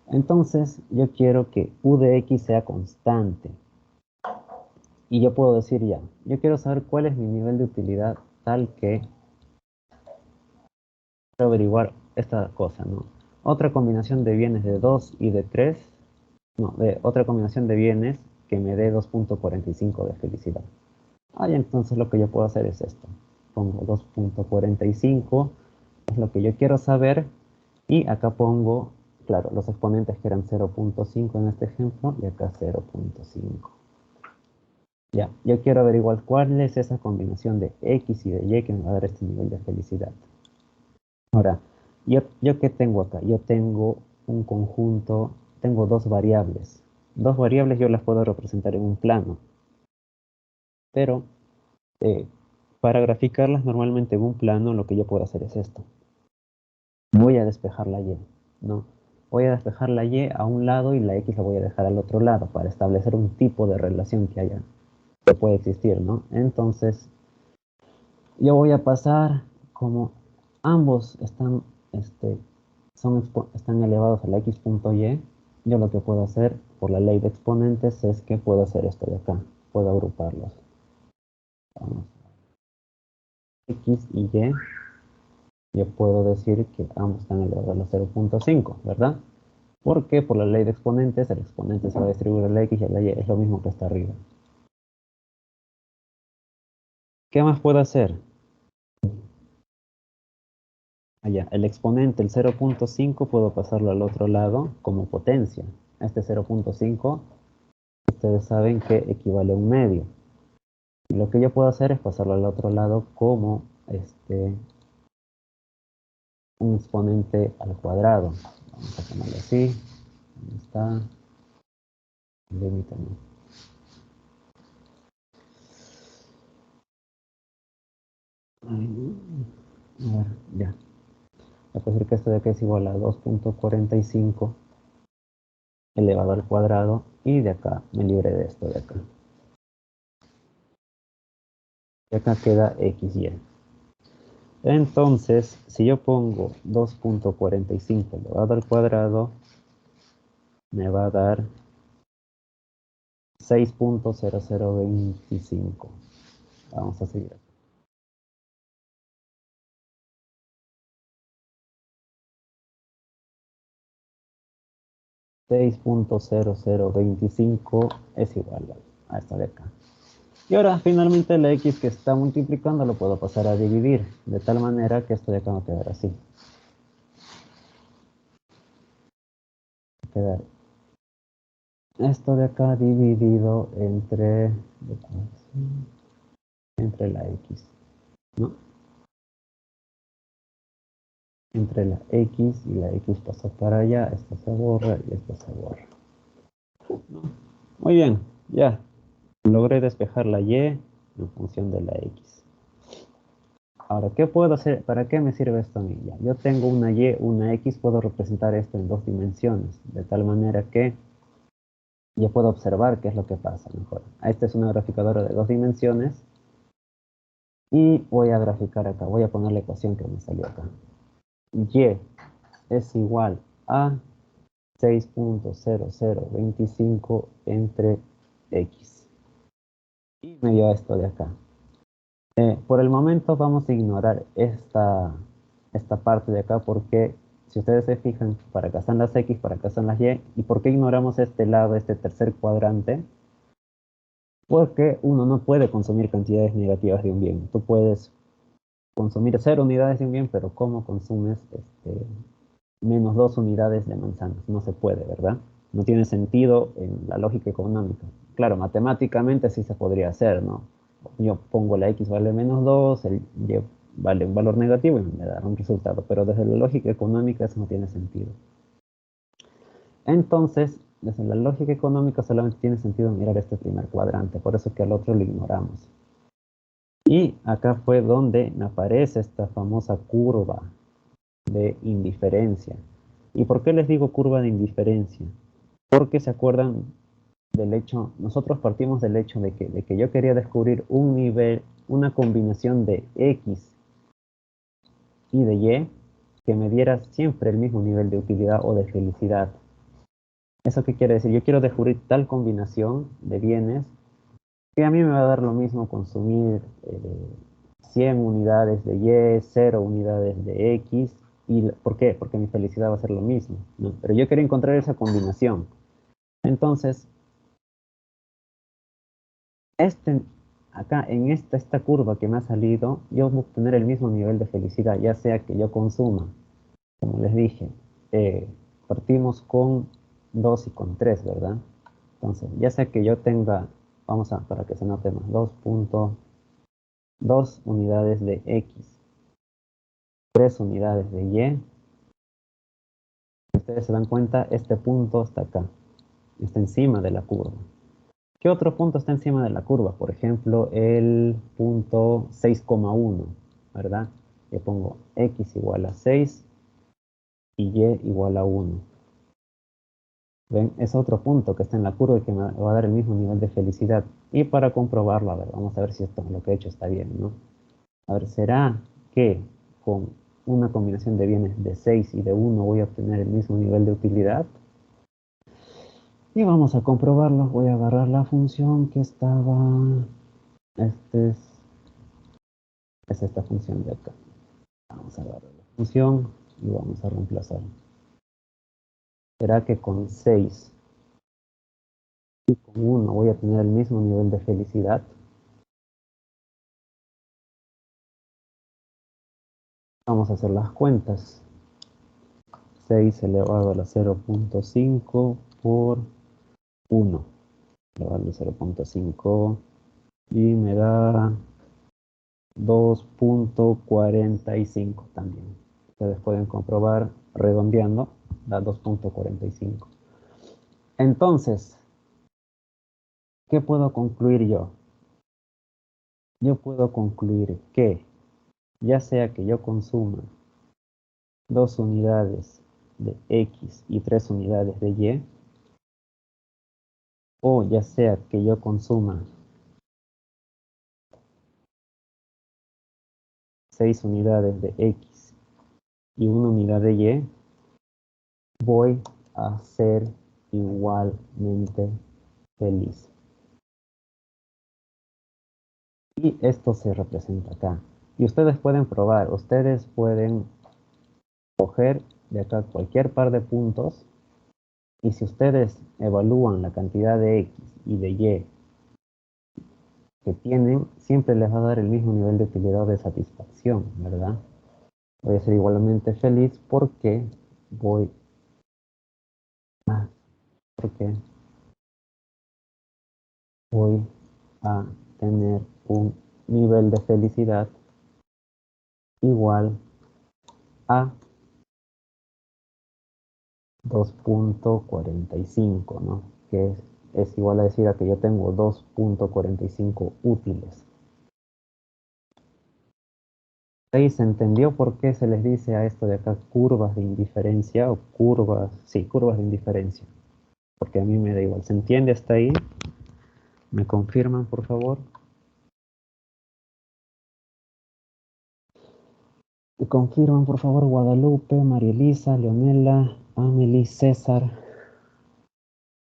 [SPEAKER 1] Entonces, yo quiero que U de X sea constante. Y yo puedo decir ya, yo quiero saber cuál es mi nivel de utilidad tal que quiero averiguar esta cosa, ¿no? Otra combinación de bienes de 2 y de 3, no, de otra combinación de bienes que me dé 2.45 de felicidad. Ah, y entonces lo que yo puedo hacer es esto. Pongo 2.45, es lo que yo quiero saber, y acá pongo, claro, los exponentes que eran 0.5 en este ejemplo, y acá 0.5. Ya, yo quiero averiguar cuál es esa combinación de X y de Y que me va a dar este nivel de felicidad. Ahora, yo ¿qué tengo acá? Yo tengo un conjunto, tengo dos variables. Dos variables yo las puedo representar en un plano, pero eh, para graficarlas normalmente en un plano lo que yo puedo hacer es esto. Voy a despejar la Y, ¿no? Voy a despejar la Y a un lado y la X la voy a dejar al otro lado para establecer un tipo de relación que haya que puede existir, ¿no? Entonces, yo voy a pasar como ambos están elevados a la x punto y, yo lo que puedo hacer por la ley de exponentes es que puedo hacer esto de acá, puedo agruparlos. Vamos, x y y, yo puedo decir que ambos están elevados a la 0.5, ¿verdad? Porque por la ley de exponentes, el exponente se va a distribuir a la x y a la y, es lo mismo que está arriba. ¿Qué más puedo hacer? Allá, el exponente, el 0.5, puedo pasarlo al otro lado como potencia. Este 0.5, ustedes saben que equivale a un medio. Y lo que yo puedo hacer es pasarlo al otro lado como un exponente al cuadrado. Vamos a ponerlo así. Ahí está. El límite, ¿no? A ver, ya. Voy a decir que esto de aquí es igual a 2.45 elevado al cuadrado, y de acá me libre de esto de acá. Y acá queda xy. Entonces, si yo pongo 2.45 elevado al cuadrado, me va a dar 6.0025. Vamos a seguir. 6.0025 es igual a esta de acá. Y ahora, finalmente, la x que está multiplicando lo puedo pasar a dividir, de tal manera que esto de acá va a quedar así. Va a quedar esto de acá dividido entre la x, ¿no? Entre la x y la x pasa para allá, esto se borra y esto se borra. ¿No? Muy bien, ya. Logré despejar la y en función de la x. Ahora, ¿qué puedo hacer? ¿Para qué me sirve esto a mí? Ya, yo tengo una y, una x, puedo representar esto en dos dimensiones, de tal manera que yo puedo observar qué es lo que pasa mejor. Esta es una graficadora de dos dimensiones y voy a graficar acá, voy a poner la ecuación que me salió acá. Y es igual a 6.0025 entre x. Y me dio esto de acá. Por el momento vamos a ignorar esta parte de acá porque si ustedes se fijan, para acá están las x, para acá están las y. ¿Y por qué ignoramos este lado, este tercer cuadrante? Porque uno no puede consumir cantidades negativas de un bien. Tú puedes consumir 0 unidades de un bien, pero ¿cómo consumes menos 2 unidades de manzanas? No se puede, ¿verdad? No tiene sentido en la lógica económica. Claro, matemáticamente sí se podría hacer, ¿no? Yo pongo la x vale menos 2, el y vale un valor negativo y me da un resultado, pero desde la lógica económica eso no tiene sentido. Entonces, desde la lógica económica solamente tiene sentido mirar este primer cuadrante, por eso que al otro lo ignoramos. Y acá fue donde me aparece esta famosa curva de indiferencia. ¿Y por qué les digo curva de indiferencia? Porque se acuerdan del hecho, nosotros partimos del hecho de que yo quería descubrir un nivel, una combinación de x y de y que me diera siempre el mismo nivel de utilidad o de felicidad. ¿Eso qué quiere decir? Yo quiero descubrir tal combinación de bienes que a mí me va a dar lo mismo consumir 100 unidades de y, 0 unidades de x. ¿Por qué? Porque mi felicidad va a ser lo mismo, ¿no? Pero yo quería encontrar esa combinación. Entonces, este, acá en esta curva que me ha salido, yo voy a obtener el mismo nivel de felicidad, ya sea que yo consuma, como les dije, partimos con 2 y con 3, ¿verdad? Entonces, ya sea que yo tenga, para que se note más, 2.2 unidades de x, 3 unidades de y, ustedes se dan cuenta, este punto está acá, está encima de la curva. ¿Qué otro punto está encima de la curva? Por ejemplo, el punto 6,1, ¿verdad? Le pongo x igual a 6 y y igual a 1. ¿Ven? Es otro punto que está en la curva y que me va a dar el mismo nivel de felicidad. Y para comprobarlo, a ver, vamos a ver si esto lo que he hecho está bien, ¿no? A ver, ¿será que con una combinación de bienes de 6 y de 1 voy a obtener el mismo nivel de utilidad? Y vamos a comprobarlo. Voy a agarrar la función que estaba... Este es esta función de acá. Vamos a agarrar la función y vamos a reemplazar. ¿Será que con 6 y con 1 voy a tener el mismo nivel de felicidad? Vamos a hacer las cuentas. 6 elevado a la 0.5 por 1 elevado a la 0.5 y me da 2.45 también. Ustedes pueden comprobar redondeando, da 2.45. Entonces, ¿qué puedo concluir yo? Yo puedo concluir que ya sea que yo consuma 2 unidades de X y 3 unidades de Y, o ya sea que yo consuma 6 unidades de X y 1 unidad de Y, voy a ser igualmente feliz. Y esto se representa acá. Y ustedes pueden probar, ustedes pueden coger de acá cualquier par de puntos y si ustedes evalúan la cantidad de X y de Y que tienen, siempre les va a dar el mismo nivel de utilidad o de satisfacción, ¿verdad? Voy a ser igualmente feliz porque voy a, porque voy a tener un nivel de felicidad igual a 2.45, ¿no? Que es igual a decir a que yo tengo 2.45 útiles. Ahí se entendió por qué se les dice a esto de acá curvas de indiferencia o curvas, sí, curvas de indiferencia. Porque a mí me da igual. ¿Se entiende hasta ahí? ¿Me confirman, por favor? ¿Me confirman, por favor, Guadalupe, María Elisa, Leonela, Amelie, César,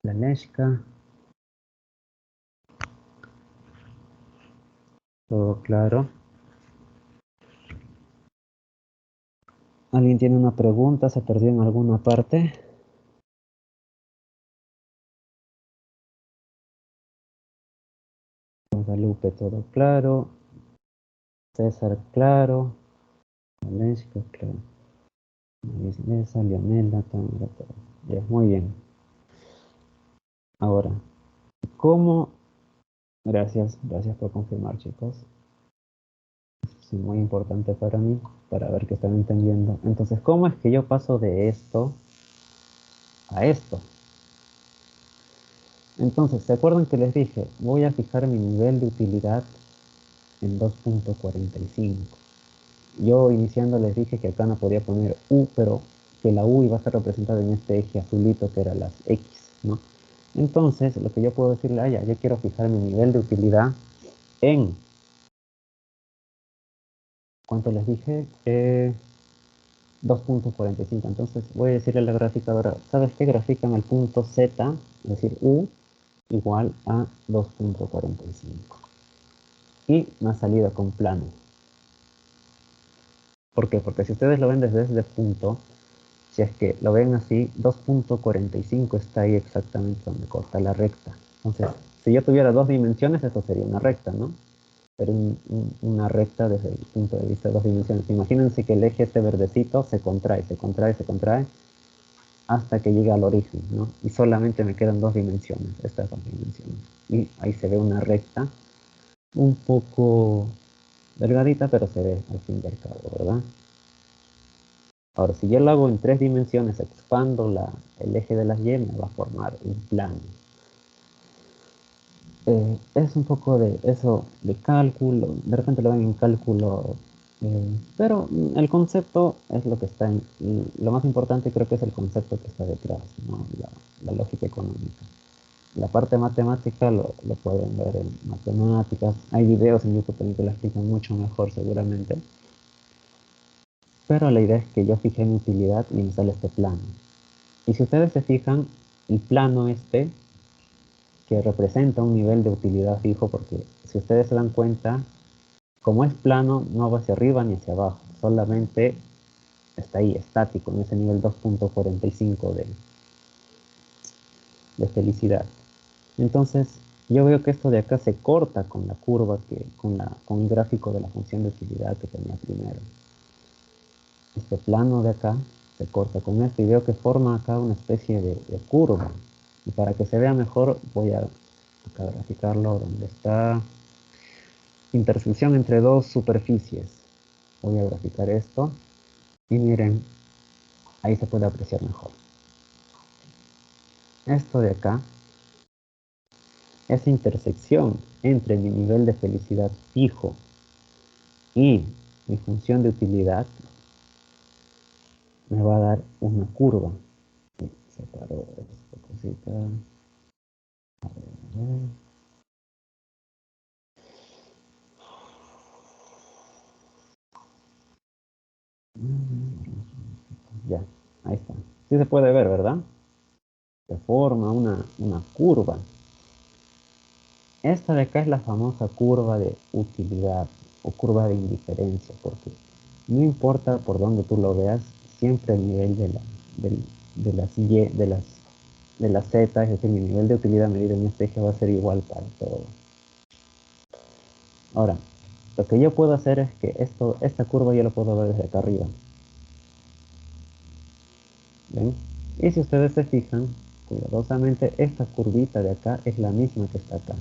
[SPEAKER 1] Laneshka? ¿Todo claro? ¿Alguien tiene una pregunta? ¿Se perdió en alguna parte? Guadalupe, todo claro. César, claro. Laneshka, claro. Esa, Leonela, Tamara, todo. Ya, muy bien. Ahora, ¿cómo? Gracias por confirmar, chicos. Es muy importante para mí, para ver que están entendiendo. Entonces, ¿cómo es que yo paso de esto a esto? Entonces, ¿se acuerdan que les dije? Voy a fijar mi nivel de utilidad en 2.45. Yo iniciando les dije que acá no podía poner U, pero que la U iba a ser representada en este eje azulito que era las X, ¿no? Entonces, lo que yo puedo decirle a ella, yo quiero fijar mi nivel de utilidad en, ¿cuánto les dije? 2.45. Entonces voy a decirle a la graficadora, ¿sabes qué? Grafícame el punto Z, es decir, U, igual a 2.45. Y me ha salido con plano. ¿Por qué? Porque si ustedes lo ven desde este punto, si es que lo ven así, 2.45 está ahí exactamente donde corta la recta. Entonces, si yo tuviera dos dimensiones, eso sería una recta, ¿no? Pero una recta desde el punto de vista de dos dimensiones. Imagínense que el eje este verdecito se contrae, se contrae, se contrae, hasta que llega al origen, ¿no? Y solamente me quedan dos dimensiones, estas dos dimensiones. Y ahí se ve una recta, un poco delgadita, pero se ve al fin y al cabo, ¿verdad? Ahora, si yo lo hago en tres dimensiones, expando el eje de las Y, me va a formar un plano. Es un poco de eso, de cálculo, de repente lo ven en cálculo, pero el concepto es lo que está en, lo más importante creo que es el concepto que está detrás, ¿no? La lógica económica. La parte matemática lo pueden ver en matemáticas. Hay videos en YouTube también que lo explican mucho mejor seguramente. Pero la idea es que yo fijé mi utilidad y me sale este plano. Y si ustedes se fijan, el plano este, que representa un nivel de utilidad fijo, porque si ustedes se dan cuenta, como es plano, no va hacia arriba ni hacia abajo, solamente está ahí, estático, en ese nivel 2.45 de felicidad. Entonces, yo veo que esto de acá se corta con la curva, con el gráfico de la función de utilidad que tenía primero. Este plano de acá se corta con esto y veo que forma acá una especie de curva. Y para que se vea mejor, voy a acá graficarlo donde está intersección entre dos superficies. Voy a graficar esto y miren, ahí se puede apreciar mejor. Esto de acá, esa intersección entre mi nivel de felicidad fijo y mi función de utilidad, me va a dar una curva. Separo esta cosita. A ver. Ya, ahí está. Sí se puede ver, ¿verdad? Se forma una curva. Esta de acá es la famosa curva de utilidad o curva de indiferencia, porque no importa por dónde tú lo veas, siempre el nivel de las Y, de las Z, es decir, mi nivel de utilidad medido en este eje va a ser igual para todo. Ahora, lo que yo puedo hacer es que esta curva yo la puedo ver desde acá arriba. ¿Ven? Y si ustedes se fijan, cuidadosamente, esta curvita de acá es la misma que está acá,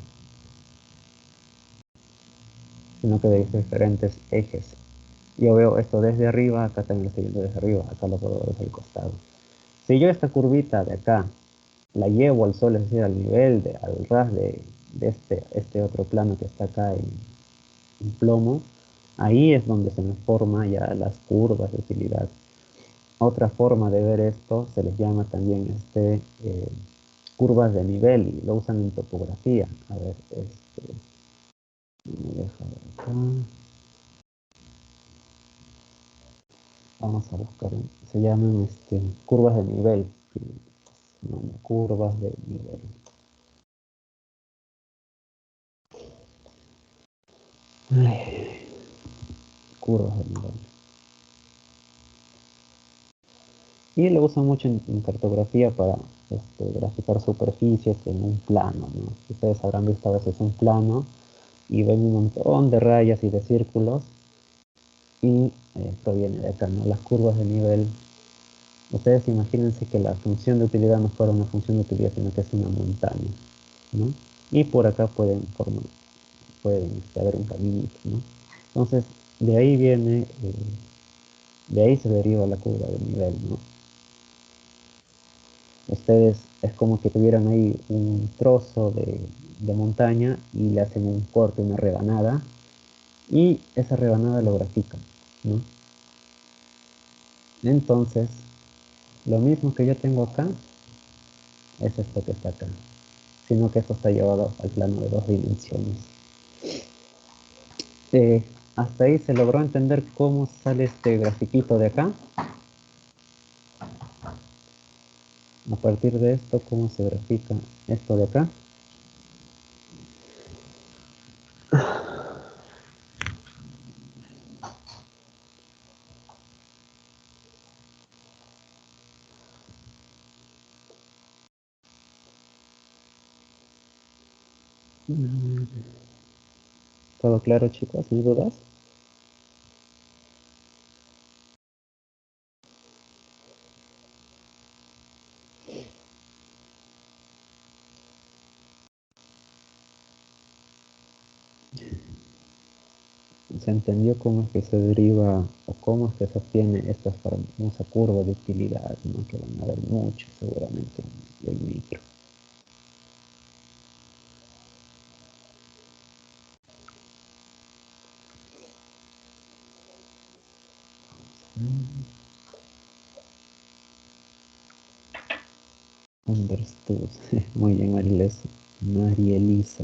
[SPEAKER 1] sino que de diferentes ejes. Yo veo esto desde arriba, acá también lo estoy viendo desde arriba, acá lo puedo ver desde el costado. Si yo esta curvita de acá la llevo al sol, es decir, al nivel, al ras de este otro plano que está acá en plomo, ahí es donde se me forman ya las curvas de utilidad. Otra forma de ver esto se les llama también curvas de nivel y lo usan en topografía. A ver, me deja ver acá. Vamos a buscar, se llaman curvas de nivel. No, curvas de nivel. Ay, curvas de nivel. Y lo usan mucho en cartografía para graficar superficies en un plano, ¿no? Ustedes habrán visto a veces un plano y ven un montón de rayas y de círculos y proviene de acá, ¿no? Las curvas de nivel. Ustedes imagínense que la función de utilidad no fuera una función de utilidad, sino que es una montaña, ¿no? Y por acá pueden haber un camino, ¿no? Entonces, de ahí viene, de ahí se deriva la curva de nivel, ¿no? Ustedes es como que tuvieran ahí un trozo de montaña y le hacen un corte, una rebanada, y esa rebanada lo grafican, ¿no? Entonces, lo mismo que yo tengo acá, es esto que está acá, sino que esto está llevado al plano de dos dimensiones. Hasta ahí se logró entender cómo sale este grafiquito de acá. A partir de esto, cómo se grafica esto de acá. ¿Todo claro, chicos? ¿Sin dudas? Se entendió cómo es que se deriva o cómo es que se obtiene esta famosa curva de utilidad, ¿no? Que van a ver mucho seguramente en el micro. Understood. Muy bien, María Elisa.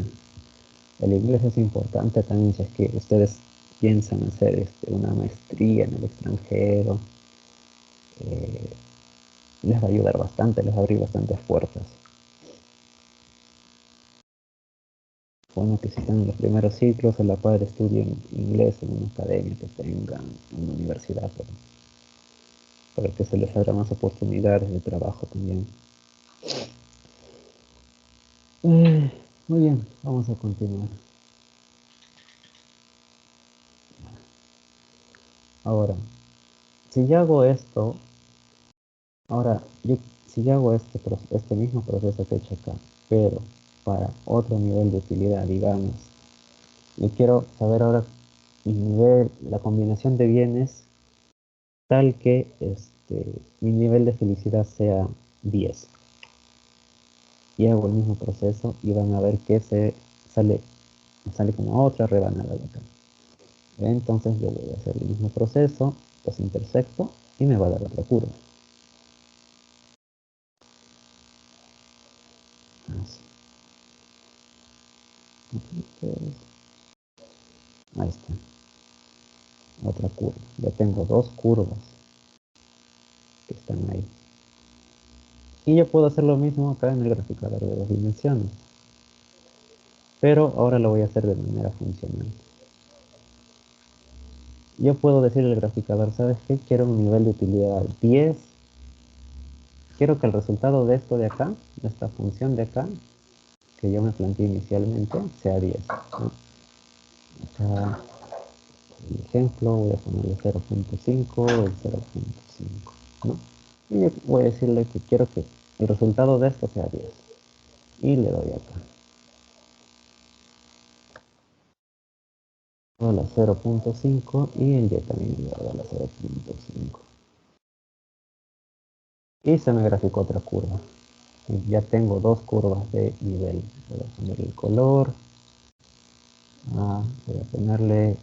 [SPEAKER 1] El inglés es importante también si es que ustedes piensan hacer una maestría en el extranjero. eh, Les va a ayudar bastante, les va a abrir bastantes puertas. Bueno, que si están en los primeros ciclos, a la par estudien inglés en una academia que tengan, en una universidad, para que se les abra más oportunidades de trabajo también. Muy bien, vamos a continuar. Ahora, si yo hago esto, ahora, si yo hago este mismo proceso que he hecho acá, pero para otro nivel de utilidad, digamos, yo quiero saber ahora mi nivel, la combinación de bienes tal que mi nivel de felicidad sea 10. Y hago el mismo proceso y van a ver que sale como otra rebanada de acá. Entonces yo voy a hacer el mismo proceso, los intersecto y me va a dar otra curva. Así. Ahí está. Otra curva. Ya tengo dos curvas que están ahí. Y yo puedo hacer lo mismo acá en el graficador de 2 dimensiones. Pero ahora lo voy a hacer de manera funcional. Yo puedo decirle al graficador, ¿sabes qué? Quiero un nivel de utilidad 10. Quiero que el resultado de esto de acá, de esta función de acá, que yo me planteé inicialmente, sea 10. ¿no? Acá, el ejemplo, voy a ponerle 0.5, el 0.5. ¿no? Y voy a decirle que quiero que el resultado de esto sea 10. Y le doy acá. A la 0.5 y el Y también le doy a la 0.5. Y se me graficó otra curva. Y ya tengo dos curvas de nivel. Voy a ponerle el color. Voy a ponerle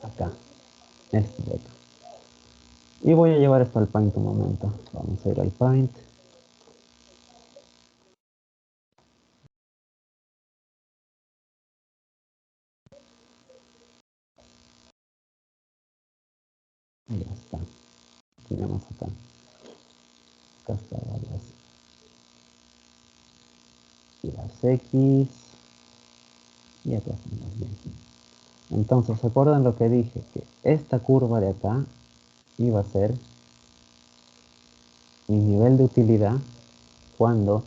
[SPEAKER 1] acá. Este de acá. Y voy a llevar esto al Paint un momento. Vamos a ir al Paint. Y ya está. Tenemos acá. Acá están las X. Y acá están las Y. Entonces, ¿se acuerdan lo que dije? Que esta curva de acá iba a ser mi nivel de utilidad cuando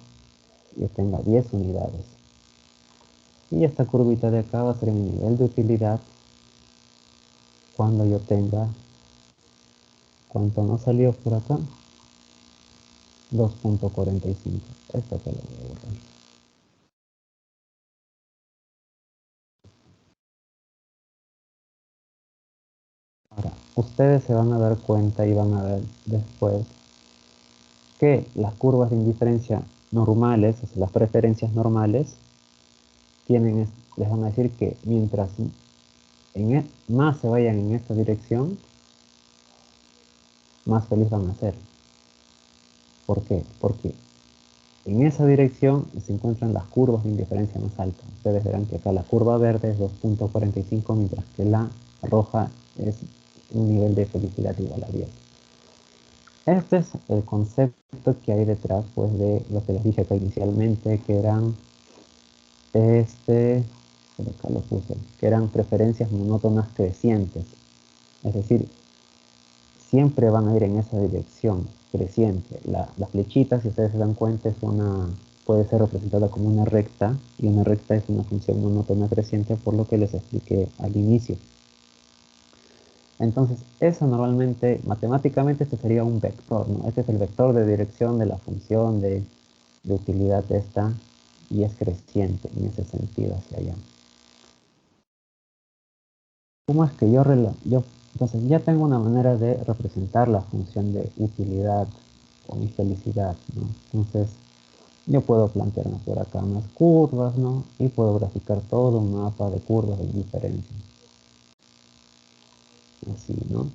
[SPEAKER 1] yo tenga 10 unidades. Y esta curvita de acá va a ser mi nivel de utilidad cuando yo tenga, ¿cuánto no salió por acá? 2.45. Esta te la voy a borrar. Ahora, ustedes se van a dar cuenta y van a ver después que las curvas de indiferencia normales, o sea, las preferencias normales, les van a decir que mientras más se vayan en esta dirección, más feliz van a ser. ¿Por qué? Porque en esa dirección se encuentran las curvas de indiferencia más altas. Ustedes verán que acá la curva verde es 2.45, mientras que la roja es un nivel de felicidad igual a 10. Este es el concepto que hay detrás pues, de lo que les dije acá inicialmente, que eran acá lo puse, que eran preferencias monótonas crecientes. Es decir, siempre van a ir en esa dirección creciente. La flechita, si ustedes se dan cuenta, puede ser representada como una recta, y una recta es una función monótona creciente, por lo que les expliqué al inicio. Entonces, eso normalmente, matemáticamente, este sería un vector, ¿no? Este es el vector de dirección de la función de utilidad de esta, y es creciente en ese sentido hacia allá. ¿Cómo es que entonces ya tengo una manera de representar la función de utilidad o mi felicidad, ¿no? Entonces, yo puedo plantearme por acá unas curvas, ¿no? Y puedo graficar todo un mapa de curvas de diferencia. Así, ¿no?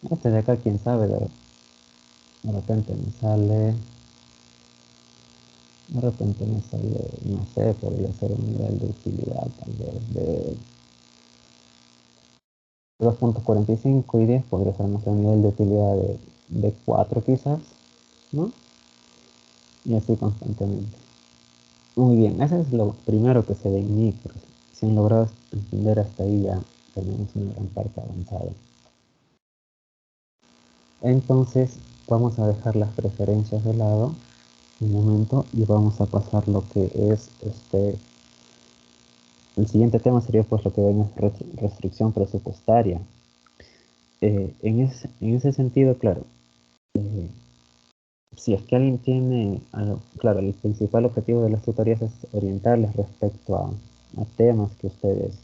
[SPEAKER 1] Este de acá, quién sabe, de repente me sale De repente me sale, no sé, podría ser un nivel de utilidad tal vez de 2.45 y 10 podría ser, no sé, un nivel de utilidad de 4 quizás, ¿no? Y así constantemente. Muy bien, eso es lo primero que se ve en micros. Si han logrado entender hasta ahí ya tenemos una gran parte avanzada. Entonces vamos a dejar las preferencias de lado un momento y vamos a pasar lo que es el siguiente tema sería pues lo que ven es restricción presupuestaria. En ese sentido, claro, eh, si es que alguien tiene, claro, el principal objetivo de las tutorías es orientarles respecto a temas que ustedes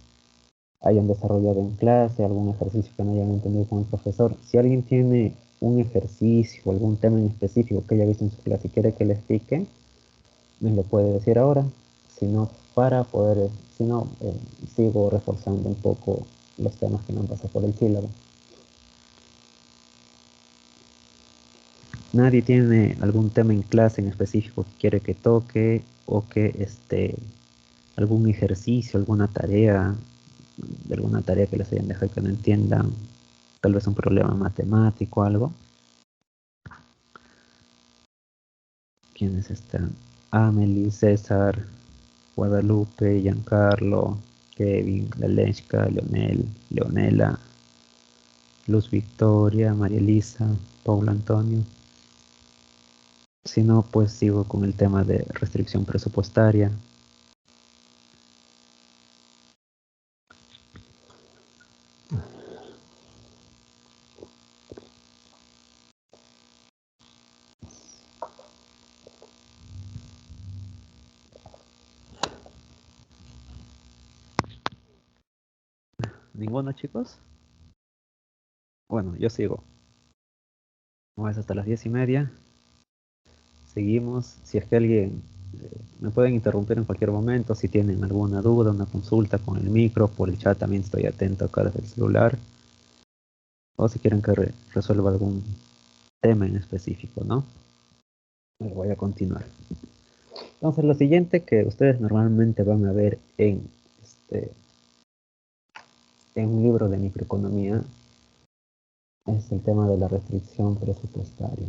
[SPEAKER 1] hayan desarrollado en clase, algún ejercicio que no hayan entendido con el profesor. Si alguien tiene un ejercicio o algún tema en específico que haya visto en su clase y quiere que le explique, me lo puede decir ahora, si no, para poder, si no, sigo reforzando un poco los temas que me han pasado por el sílabo. Nadie tiene algún tema en clase en específico que quiere que toque o que algún ejercicio, alguna tarea que les hayan dejado que no entiendan, tal vez un problema matemático o algo. ¿Quiénes están? Amelie, César, Guadalupe, Giancarlo, Kevin, Laleshka, Leonel, Leonela, Luz Victoria, María Elisa, Paulo Antonio. Si no, pues sigo con el tema de restricción presupuestaria. ¿Ninguno, chicos? Bueno, yo sigo. No es hasta las 10:30. Seguimos. Si es que alguien me pueden interrumpir en cualquier momento, si tienen alguna duda, una consulta con el micro, por el chat también estoy atento acá desde el celular. O si quieren que resuelva algún tema en específico, ¿no? Voy a continuar. Entonces, lo siguiente que ustedes normalmente van a ver en un libro de microeconomía es el tema de la restricción presupuestaria.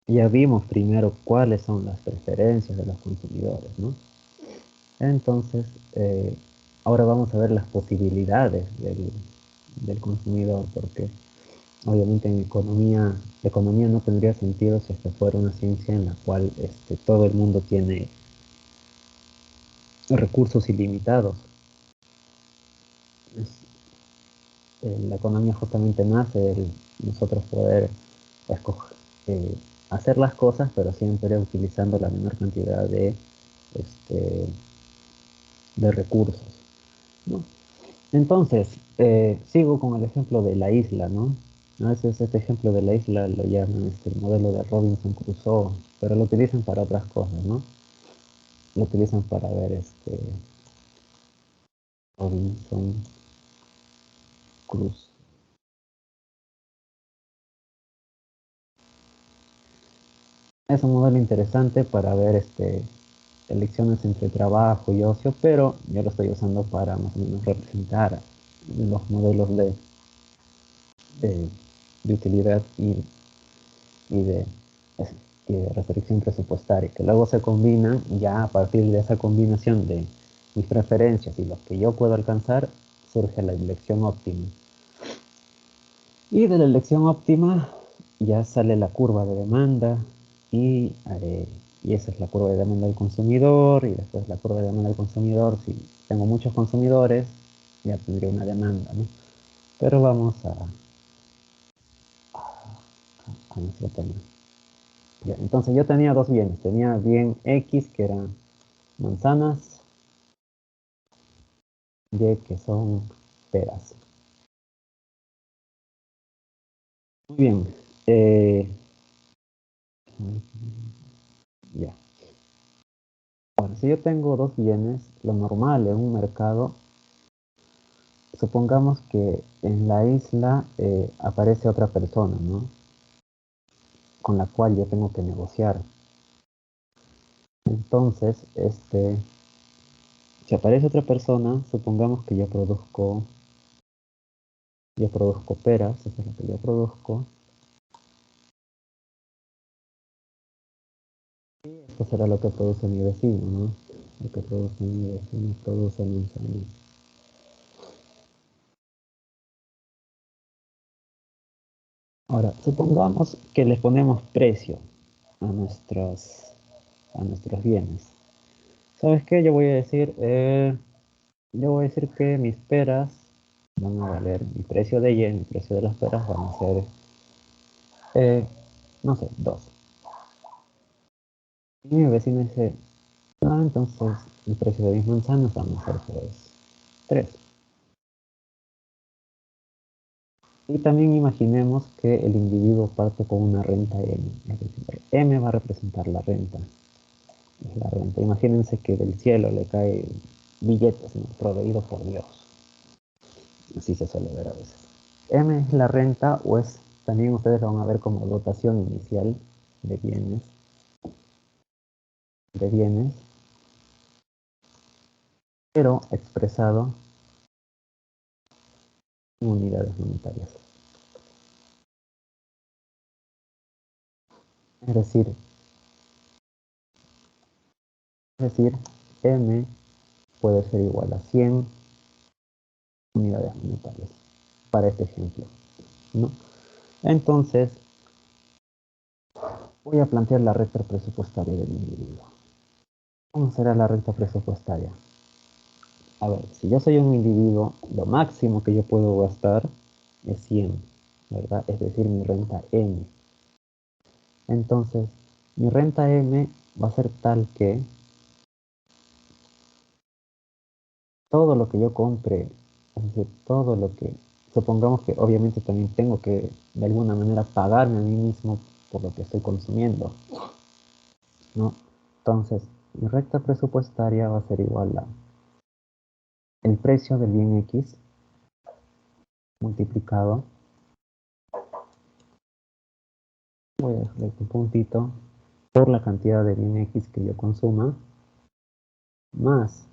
[SPEAKER 1] Ya vimos primero cuáles son las preferencias de los consumidores, ¿no? Entonces, ahora vamos a ver las posibilidades del consumidor, porque obviamente en economía, la economía no tendría sentido si esto fuera una ciencia en la cual todo el mundo tiene recursos ilimitados. La economía justamente nace de nosotros poder escoger, hacer las cosas, pero siempre utilizando la menor cantidad este, de recursos, ¿no? Entonces, sigo con el ejemplo de la isla, ¿no? A veces este ejemplo de la isla lo llaman el modelo de Robinson Crusoe, pero lo utilizan para otras cosas, ¿no? Lo utilizan para ver Robinson Crusoe. Es un modelo interesante para ver elecciones entre trabajo y ocio, pero yo lo estoy usando para más o menos representar los modelos de, de utilidad y de, y de restricción presupuestaria, que luego se combinan ya a partir de esa combinación de mis preferencias y lo que yo puedo alcanzar, surge la elección óptima. Y de la elección óptima ya sale la curva de demanda y esa es la curva de demanda del consumidor y después la curva de demanda del consumidor. Si tengo muchos consumidores, ya tendría una demanda, ¿no? Pero vamos a nuestro tema. Ya, entonces yo tenía dos bienes. Tenía bien X, que eran manzanas, Y, que son peras. Muy bien. Ya. Ahora, si yo tengo dos bienes, lo normal en un mercado, supongamos que en la isla aparece otra persona, ¿no? con la cual yo tengo que negociar. Entonces, si aparece otra persona, supongamos que yo produzco peras, eso es lo que yo produzco. Esto será lo que produce mi vecino, ¿no? Lo que produce mi vecino produce manzanas. Ahora, supongamos que le ponemos precio a nuestros bienes. ¿Sabes qué? Yo voy a decir que mis peras van a valer, mi precio de Y, mi precio de las peras van a ser, eh, no sé, 2. Y mi vecino dice, no, entonces el precio de mis manzanas van a ser pues 3. Y también imaginemos que el individuo parte con una renta M, es decir, M va a representar la renta. Es la renta. Imagínense que del cielo le cae billetes, ¿no? Proveído por Dios. Así se suele ver a veces. M es la renta o es, también ustedes lo van a ver como dotación inicial de bienes, pero expresado en unidades monetarias. Es decir, M puede ser igual a 100 unidades monetarias, para este ejemplo, ¿no? Entonces, voy a plantear la recta presupuestaria del individuo. ¿Cómo será la recta presupuestaria? A ver, si yo soy un individuo, lo máximo que yo puedo gastar es 100, ¿verdad? Es decir, mi renta M. Entonces, mi renta M va a ser tal que todo lo que yo compre, es decir, todo lo que, supongamos que obviamente también tengo que de alguna manera pagarme a mí mismo por lo que estoy consumiendo, ¿no? Entonces, mi recta presupuestaria va a ser igual a el precio del bien X multiplicado, voy a dejarle un puntito, por la cantidad de bien X que yo consuma, más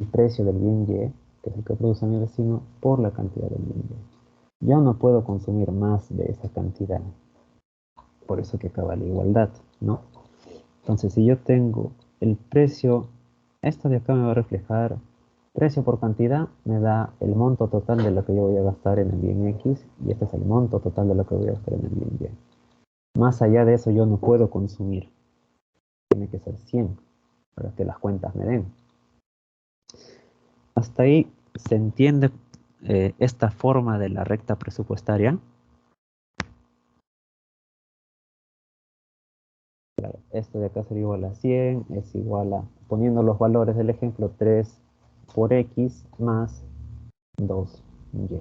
[SPEAKER 1] el precio del bien Y, que es el que produce mi vecino, por la cantidad del bien Y. Yo no puedo consumir más de esa cantidad, por eso que acaba la igualdad, ¿no? Entonces, si yo tengo el precio, esto de acá me va a reflejar precio por cantidad, me da el monto total de lo que yo voy a gastar en el bien X, y este es el monto total de lo que voy a gastar en el bien Y. Más allá de eso, yo no puedo consumir, tiene que ser 100 para que las cuentas me den. Hasta ahí se entiende esta forma de la recta presupuestaria. Claro, esto de acá sería igual a 100, es igual a, poniendo los valores del ejemplo, 3 por X más 2Y.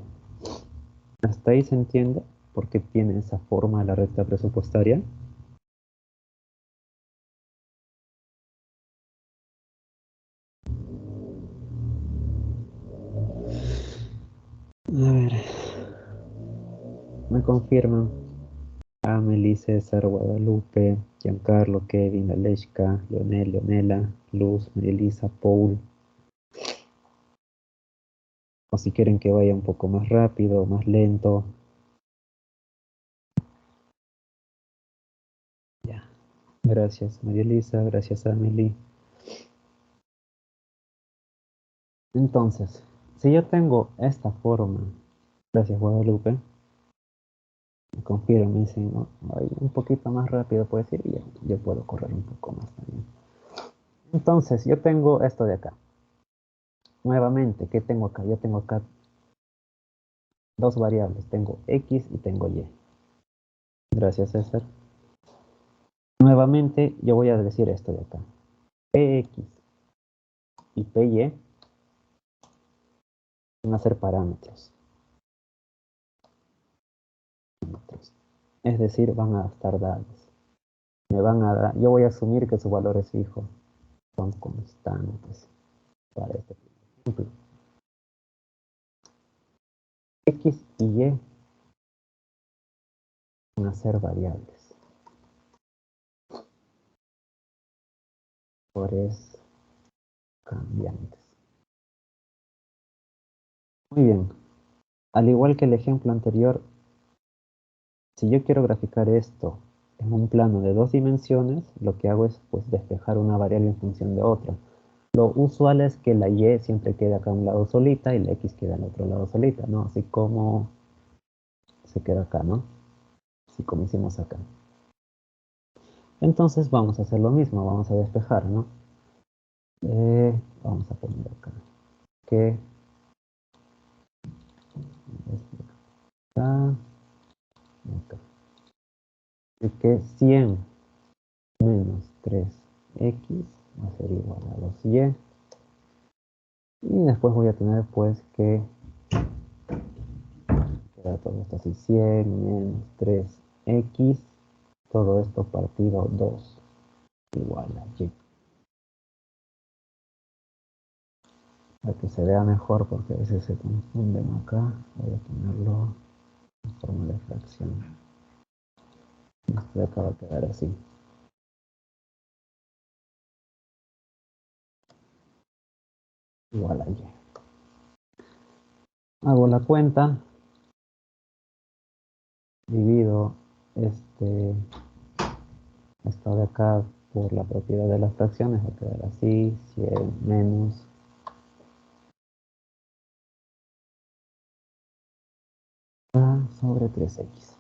[SPEAKER 1] Hasta ahí se entiende por qué tiene esa forma la recta presupuestaria. A ver, me confirman. Amelie, César, Guadalupe, Giancarlo, Kevin, Aleshka, Leonel, Leonela, Luz, María Elisa, Paul. O si quieren que vaya un poco más rápido, más lento. Ya. Gracias, María Elisa. Gracias, Amelie. Entonces, si yo tengo esta forma, gracias, Guadalupe, me confirman, me dicen, "No, vaya un poquito más rápido, puede ser, y ya, yo puedo correr un poco más también". Entonces, yo tengo esto de acá. Nuevamente, ¿qué tengo acá? Yo tengo acá dos variables, tengo X y tengo Y. Gracias, César. Nuevamente, yo voy a decir esto de acá. Px y Py van a ser parámetros. Es decir, van a estar dados. Me van a dar, yo voy a asumir que su valor es fijo. Son constantes para este ejemplo. X y Y van a ser variables. Valores cambiantes. Muy bien. Al igual que el ejemplo anterior, si yo quiero graficar esto en un plano de 2 dimensiones, lo que hago es pues despejar una variable en función de otra. Lo usual es que la y siempre quede acá a un lado solita y la x queda al otro lado solita, ¿no? Así como se queda acá, ¿no? Así como hicimos acá. Entonces vamos a hacer lo mismo, vamos a despejar, ¿no? Vamos a poner acá que acá, acá. Y que 100 menos 3x va a ser igual a 2y. Y después voy a tener pues que queda todo esto así, 100 menos 3x, todo esto partido 2 igual a y. Para que se vea mejor, porque a veces se confunden acá, voy a ponerlo en forma de fracción. Esto de acá va a quedar así. Igual a y. Hago la cuenta, divido esto de acá por la propiedad de las fracciones, va a quedar así, 100 menos a sobre 3x.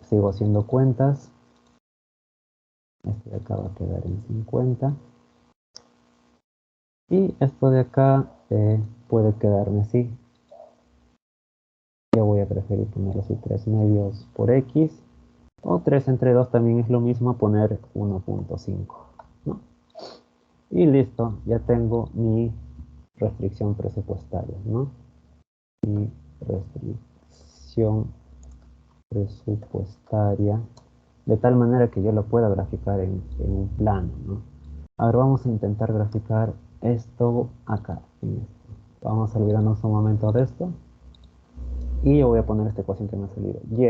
[SPEAKER 1] Sigo haciendo cuentas, esto de acá va a quedar en 50. Y esto de acá puede quedarme así. Yo voy a preferir ponerlo así, 3 medios por x. O 3 entre 2 también es lo mismo, poner 1.5, ¿no? Y listo, ya tengo mi restricción presupuestaria, ¿no? Mi restricción presupuestaria, de tal manera que yo lo pueda graficar en un plano, ¿no? Ahora vamos a intentar graficar esto acá. Vamos a olvidarnos un momento de esto. Y yo voy a poner esta ecuación que me ha salido. Y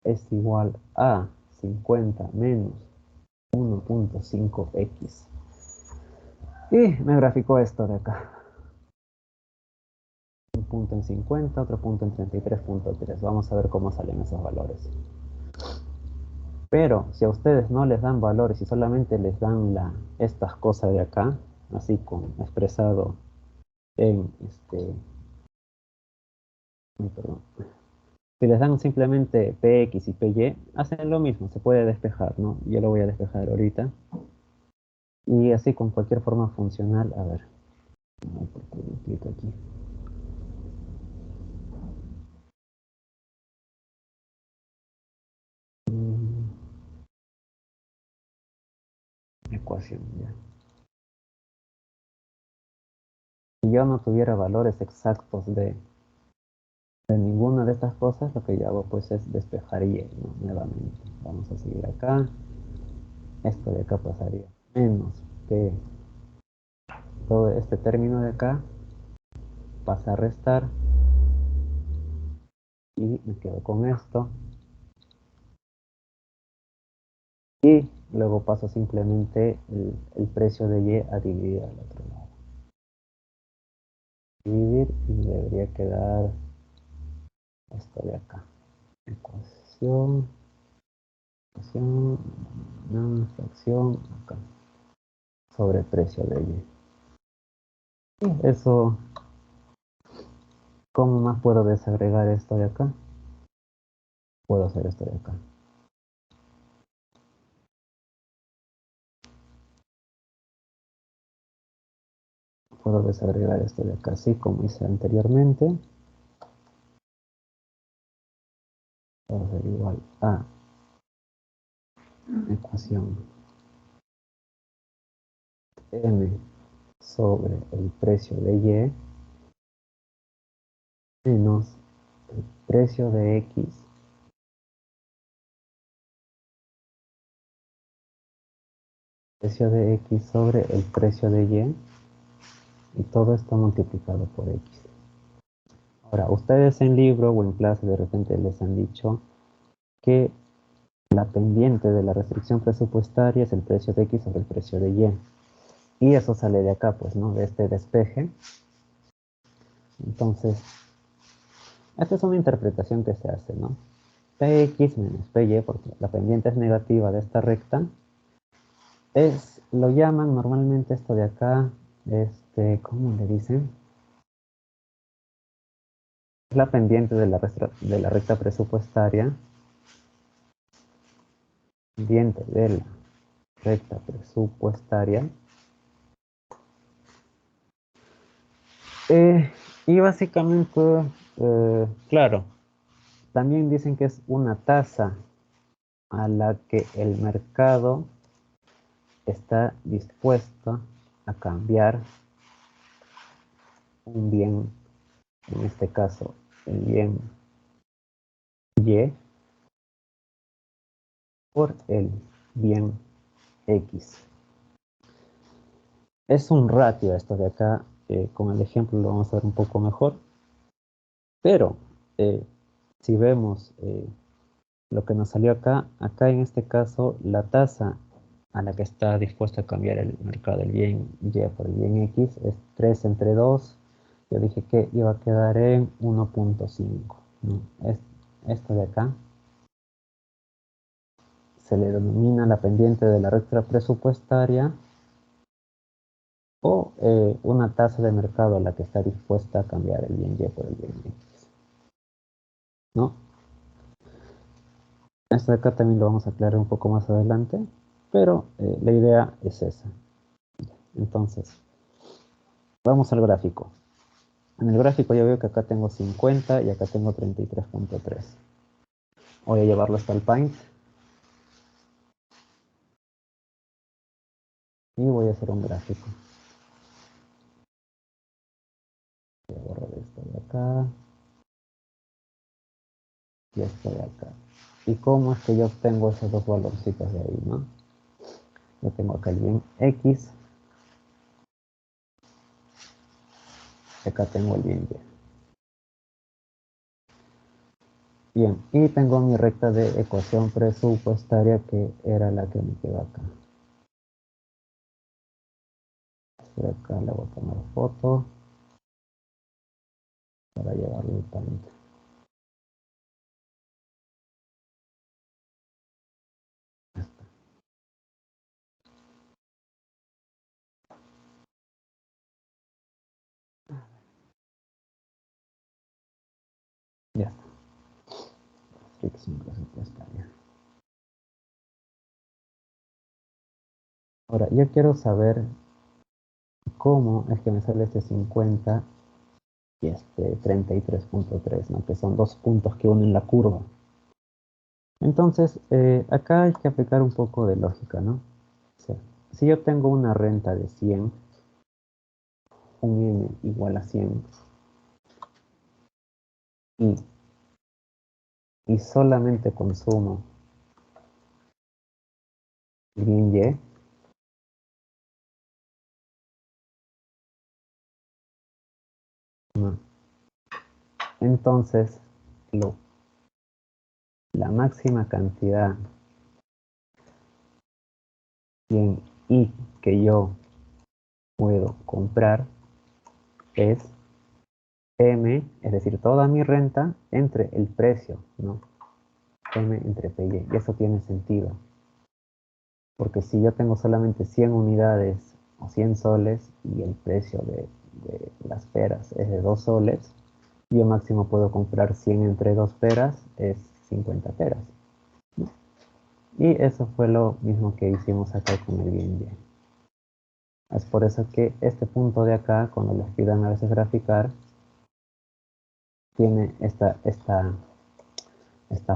[SPEAKER 1] es igual a 50 menos 1.5x. Y me graficó esto de acá. Un punto en 50, otro punto en 33.3. Vamos a ver cómo salen esos valores. Pero si a ustedes no les dan valores y solamente les dan estas cosas de acá, así como expresado en perdón. Si les dan simplemente px y py, hacen lo mismo, se puede despejar, ¿no? Yo lo voy a despejar ahorita. Y así con cualquier forma funcional, a ver, no, porque clic aquí. Ecuación, ya. Si yo no tuviera valores exactos de ninguna de estas cosas, lo que yo hago pues es despejar y, ¿no? Nuevamente. Vamos a seguir acá. Esto de acá pasaría menos que todo este término de acá pasa a restar y me quedo con esto. Y luego paso simplemente el precio de y a dividir al otro lado. Dividir y debería quedar esto de acá. Ecuación, una fracción acá sobre precio de y. Y eso, ¿cómo más puedo desagregar esto de acá? Puedo hacer esto de acá. Puedo desagregar esto de acá, así como hice anteriormente. Va a ser igual a ecuación m sobre el precio de y menos el precio de x sobre el precio de y todo esto multiplicado por x. Ahora, ustedes en libro o en clase de repente les han dicho que la pendiente de la restricción presupuestaria es el precio de X sobre el precio de Y. Y eso sale de acá, pues, ¿no? De este despeje. Entonces, esta es una interpretación que se hace, ¿no? Px menos Py, porque la pendiente es negativa de esta recta, lo llaman normalmente esto de acá, ¿cómo le dicen? Es la pendiente de la recta presupuestaria, pendiente de la recta presupuestaria. Y básicamente, claro, también dicen que es una tasa a la que el mercado está dispuesto a cambiar un bien, en este caso el bien Y, por el bien X. Es un ratio esto de acá, con el ejemplo lo vamos a ver un poco mejor, pero si vemos lo que nos salió acá, en este caso la tasa a la que está dispuesto a cambiar el mercado del bien Y por el bien X es 3 entre 2. Yo dije que iba a quedar en 1.5, ¿no? Esto de acá se le denomina la pendiente de la recta presupuestaria o una tasa de mercado a la que está dispuesta a cambiar el bien Y por el bien X, ¿no? Esto de acá también lo vamos a aclarar un poco más adelante, pero la idea es esa. Entonces, vamos al gráfico. En el gráfico ya veo que acá tengo 50 y acá tengo 33.3. Voy a llevarlo hasta el Paint y voy a hacer un gráfico. Voy a borrar esto de acá y esto de acá. ¿Y cómo es que yo obtengo esos dos valorcitos de ahí, no? Yo tengo acá el bien X, y acá tengo el bien Y. Bien, y tengo mi recta de ecuación presupuestaria que era la que me quedó acá. Por acá le voy a tomar foto para llevarlo al Paint. Ya está. Restricción presupuestaria. Ahora, yo quiero saber cómo es que me sale este 50 y este 33.3, ¿no? Que son dos puntos que unen la curva. Entonces, acá hay que aplicar un poco de lógica, ¿no? O sea, si yo tengo una renta de 100, un n igual a 100, y, y solamente consumo el bien y, ¿no? Entonces, la máxima cantidad en y que yo puedo comprar es M, es decir, toda mi renta entre el precio, ¿no? M entre PY. Y eso tiene sentido. Porque si yo tengo solamente 100 unidades o 100 soles y el precio de las peras es de 2 soles, yo máximo puedo comprar 100 entre 2 peras, es 50 peras. Y eso fue lo mismo que hicimos acá con el bien Y. Es por eso que este punto de acá, cuando les pidan a veces graficar, tiene esta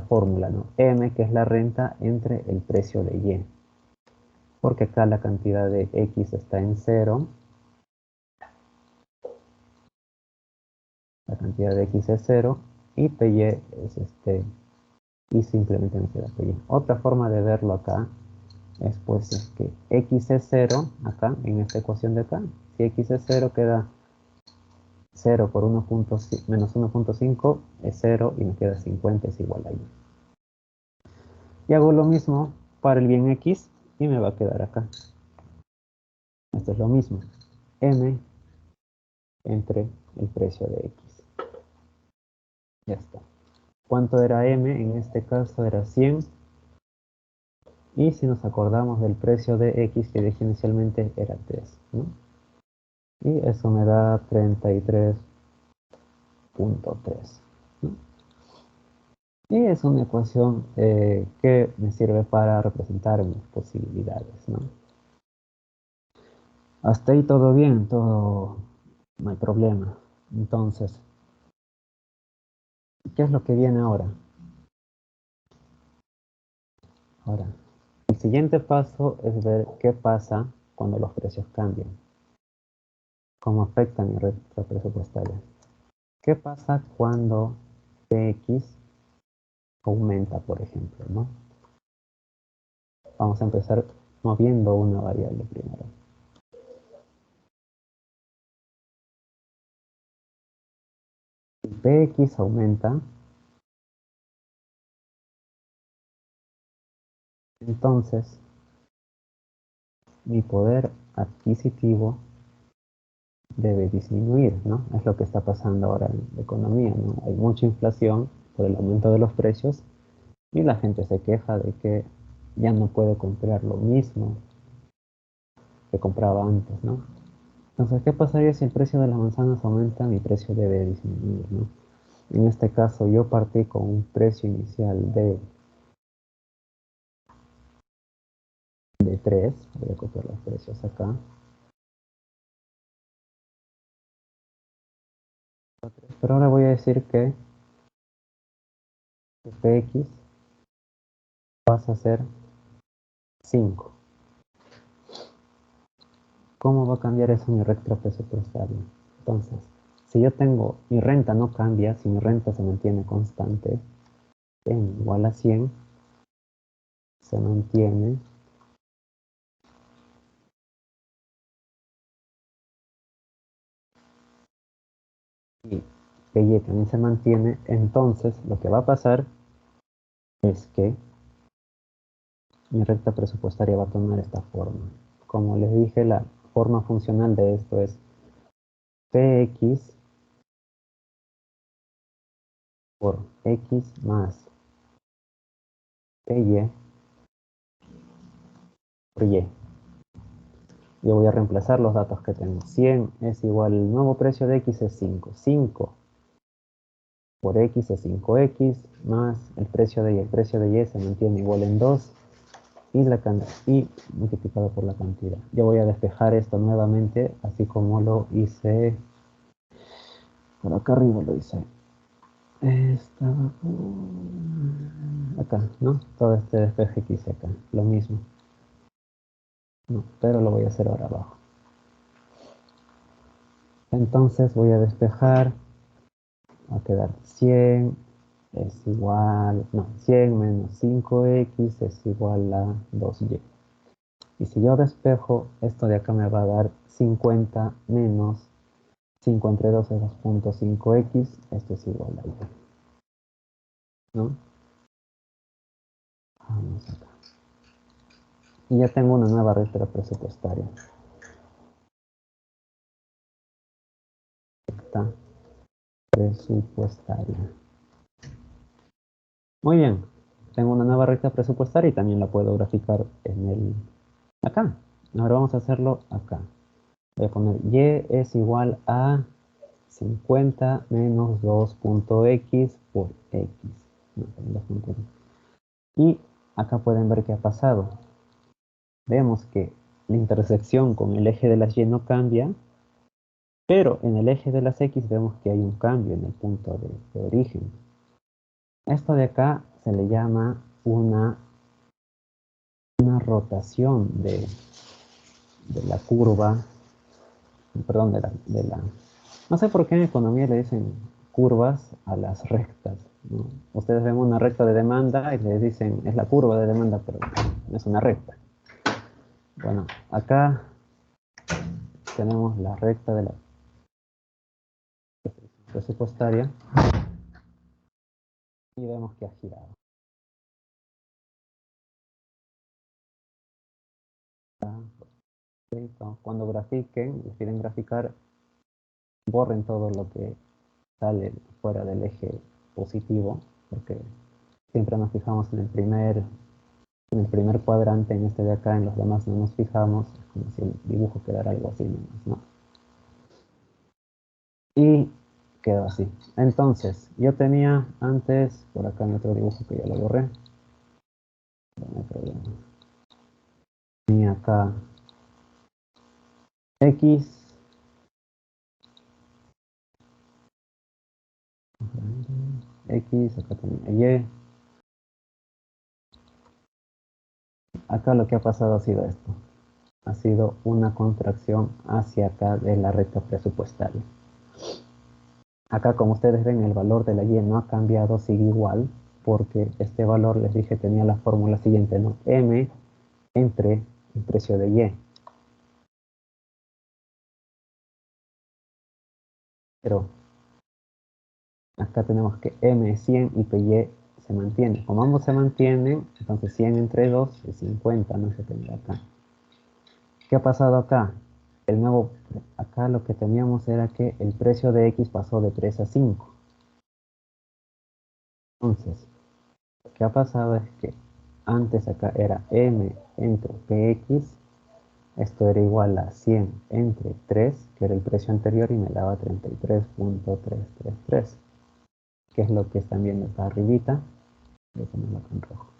[SPEAKER 1] fórmula, ¿no? M, que es la renta entre el precio de Y. Porque acá la cantidad de X está en 0. La cantidad de X es 0. Y PY es y simplemente me queda PY. Otra forma de verlo acá es pues es que X es 0, acá, en esta ecuación de acá. Si X es 0 queda 0 por menos 1.5 es 0 y me queda 50 es igual a y. Y hago lo mismo para el bien x y me va a quedar acá. Esto es lo mismo. M entre el precio de x. Ya está. ¿Cuánto era m? En este caso era 100. Y si nos acordamos del precio de x que dije inicialmente era 3, ¿no? Y eso me da 33.3, ¿no? Y es una ecuación que me sirve para representar mis posibilidades, ¿no? Hasta ahí todo bien, todo, no hay problema. Entonces, ¿qué es lo que viene ahora? Ahora, el siguiente paso es ver qué pasa cuando los precios cambian. ¿Cómo afecta mi recta presupuestaria? ¿Qué pasa cuando Px aumenta, por ejemplo, ¿no? Vamos a empezar moviendo una variable primero. Si Px aumenta, entonces mi poder adquisitivo debe disminuir, ¿no? Es lo que está pasando ahora en la economía, ¿no? Hay mucha inflación por el aumento de los precios y la gente se queja de que ya no puede comprar lo mismo que compraba antes, ¿no? Entonces, ¿qué pasaría si el precio de las manzanas aumenta? Mi precio debe disminuir, ¿no? En este caso, yo partí con un precio inicial de 3. Voy a copiar los precios acá. Pero ahora voy a decir que Px pasa a ser 5. ¿Cómo va a cambiar eso mi recta presupuestaria? Entonces, si yo tengo, mi renta no cambia, si mi renta se mantiene constante, n igual a 100, se mantiene y PY también se mantiene, entonces lo que va a pasar es que mi recta presupuestaria va a tomar esta forma. Como les dije, la forma funcional de esto es Px por x más Py por y. Yo voy a reemplazar los datos que tengo. 100 es igual, el nuevo precio de x es 5. 5 por x es 5x más el precio de y. El precio de y se mantiene igual en 2 y multiplicado por la cantidad. Yo voy a despejar esto nuevamente, así como lo hice por acá arriba, lo hice. Estaba acá, ¿no? Todo este despeje que hice acá, lo mismo. No, pero lo voy a hacer ahora abajo. Entonces voy a despejar, va a quedar 100 es igual, no, 100 menos 5x es igual a 2y. Y si yo despejo, esto de acá me va a dar 50 menos 5 entre 2 es 2.5x, esto es igual a y, ¿no? Vamos acá. Y ya tengo una nueva recta presupuestaria. Recta presupuestaria. Muy bien, tengo una nueva recta presupuestaria y también la puedo graficar acá. Ahora vamos a hacerlo acá. Voy a poner y es igual a 50 menos 2.x por x. No, 2.x. Y acá pueden ver qué ha pasado. Vemos que la intersección con el eje de las y no cambia, pero en el eje de las x vemos que hay un cambio en el punto de origen. Esto de acá se le llama una rotación de la curva, perdón, no sé por qué en economía le dicen curvas a las rectas, ¿no? Ustedes ven una recta de demanda y les dicen es la curva de demanda, pero no es una recta. Bueno, acá tenemos la recta de la presupuestaria y vemos que ha girado. Cuando grafiquen, les piden graficar, borren todo lo que sale fuera del eje positivo, porque siempre nos fijamos en el primer cuadrante, en este de acá, en los demás no nos fijamos, es como si el dibujo quedara algo así nomás, ¿no? Y quedó así. Entonces, yo tenía antes, por acá en otro dibujo que ya lo borré, no hay problema. Tenía acá X, X, acá tenía Y. Acá lo que ha pasado ha sido esto. Ha sido una contracción hacia acá de la recta presupuestaria. Acá, como ustedes ven, el valor de la Y no ha cambiado, sigue igual, porque este valor, les dije, tenía la fórmula siguiente, ¿no? M entre el precio de Y. Pero acá tenemos que M es 100 y que Y se mantiene. Como ambos se mantienen, entonces 100 entre 2 es 50, no se tendrá acá. ¿Qué ha pasado acá? Acá lo que teníamos era que el precio de X pasó de 3 a 5. Entonces, lo que ha pasado es que antes acá era M entre PX, esto era igual a 100 entre 3, que era el precio anterior, y me daba 33.333, que es lo que están viendo acá arribita. Voy a ponerlo acá en rojo.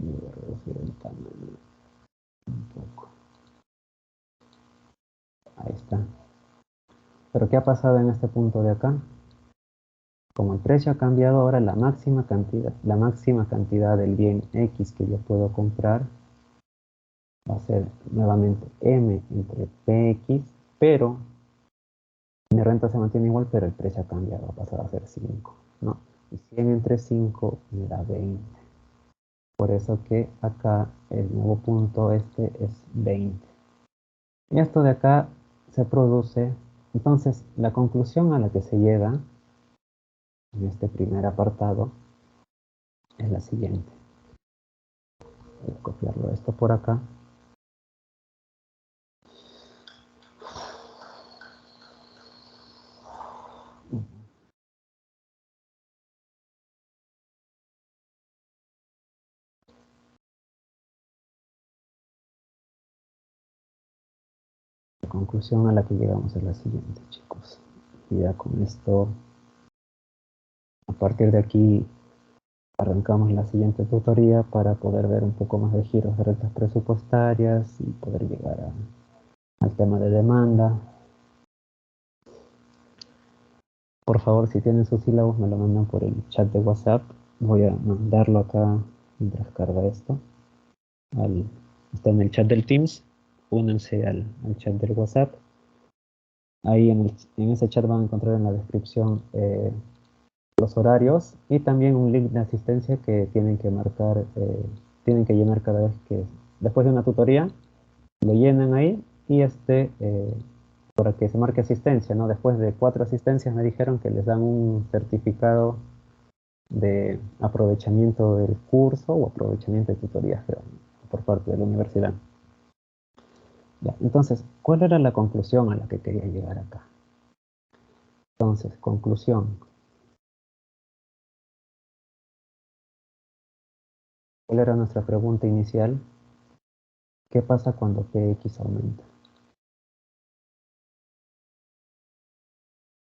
[SPEAKER 1] Y voy a reducir el tamaño un poco. Ahí está. Pero ¿qué ha pasado en este punto de acá? Como el precio ha cambiado, ahora la máxima cantidad del bien X que yo puedo comprar va a ser nuevamente M entre PX, pero mi renta se mantiene igual, pero el precio ha cambiado, va a pasar a ser 5, ¿no? Y 100 entre 5 me da 20. Por eso que acá el nuevo punto este es 20. Y esto de acá se produce, entonces la conclusión a la que se llega en este primer apartado es la siguiente. Voy a copiarlo esto por acá. La conclusión a la que llegamos es la siguiente, chicos. Y ya con esto, a partir de aquí, arrancamos la siguiente tutoría para poder ver un poco más de giros de rentas presupuestarias y poder llegar al tema de demanda. Por favor, si tienen sus sílabos, me lo mandan por el chat de WhatsApp. Voy a mandarlo acá mientras carga esto. Está en el chat del Teams. Únanse al chat del WhatsApp. Ahí en ese chat van a encontrar en la descripción los horarios y también un link de asistencia que tienen que marcar, tienen que llenar cada vez que, después de una tutoría, lo llenan ahí y para que se marque asistencia, ¿no? Después de 4 asistencias me dijeron que les dan un certificado de aprovechamiento del curso o aprovechamiento de tutorías, creo, por parte de la universidad. Ya, entonces, ¿cuál era la conclusión a la que quería llegar acá? Entonces, conclusión. ¿Cuál era nuestra pregunta inicial? ¿Qué pasa cuando Px aumenta?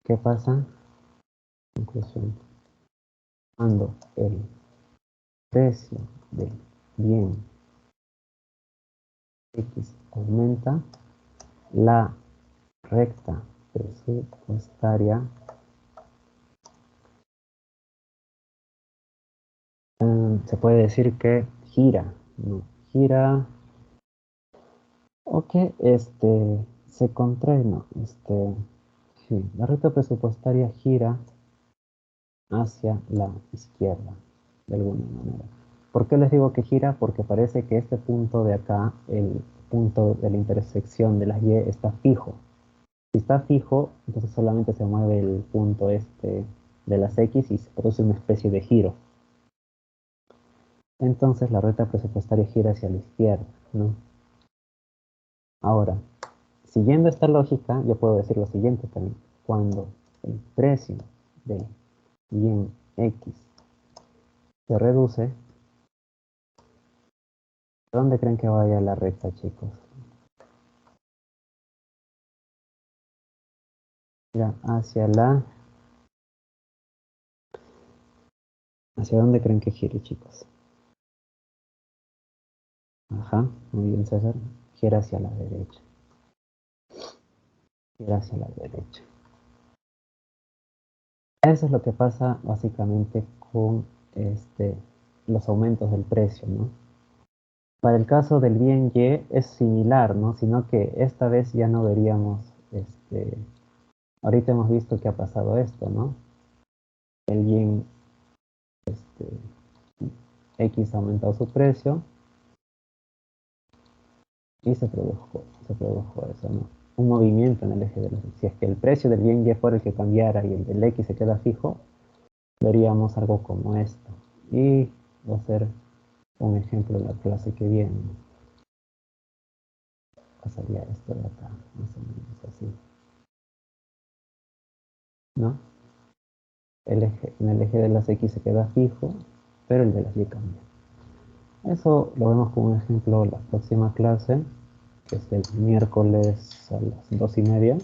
[SPEAKER 1] ¿Qué pasa? Conclusión. Cuando el precio del bien X aumenta, la recta presupuestaria se puede decir que gira, ¿no? Gira o que se contrae, no, sí, la recta presupuestaria gira hacia la izquierda, de alguna manera. ¿Por qué les digo que gira? Porque parece que este punto de acá, el punto de la intersección de las Y, está fijo. Si está fijo, entonces solamente se mueve el punto este de las X y se produce una especie de giro. Entonces la rueda presupuestaria gira hacia la izquierda, ¿no? Ahora, siguiendo esta lógica, yo puedo decir lo siguiente también. Cuando el precio de bien X se reduce, ¿dónde creen que vaya la recta, chicos? Mira, ¿hacia dónde creen que gire, chicos? Ajá, muy bien, César. Gira hacia la derecha. Gira hacia la derecha. Eso es lo que pasa básicamente con este, los aumentos del precio, ¿no? Para el caso del bien Y es similar, ¿no? Sino que esta vez ya no veríamos, ahorita hemos visto que ha pasado esto, ¿no? El bien X ha aumentado su precio y se produjo eso, ¿no? Un movimiento en el eje de los X. Si es que el precio del bien Y fuera el que cambiara y el del X se queda fijo, veríamos algo como esto. Y va a ser un ejemplo en la clase que viene. Pasaría esto de acá, más o menos así, ¿no? En el eje de las X se queda fijo, pero el de las Y cambia. Eso lo vemos como un ejemplo la próxima clase, que es el miércoles a las 2:30.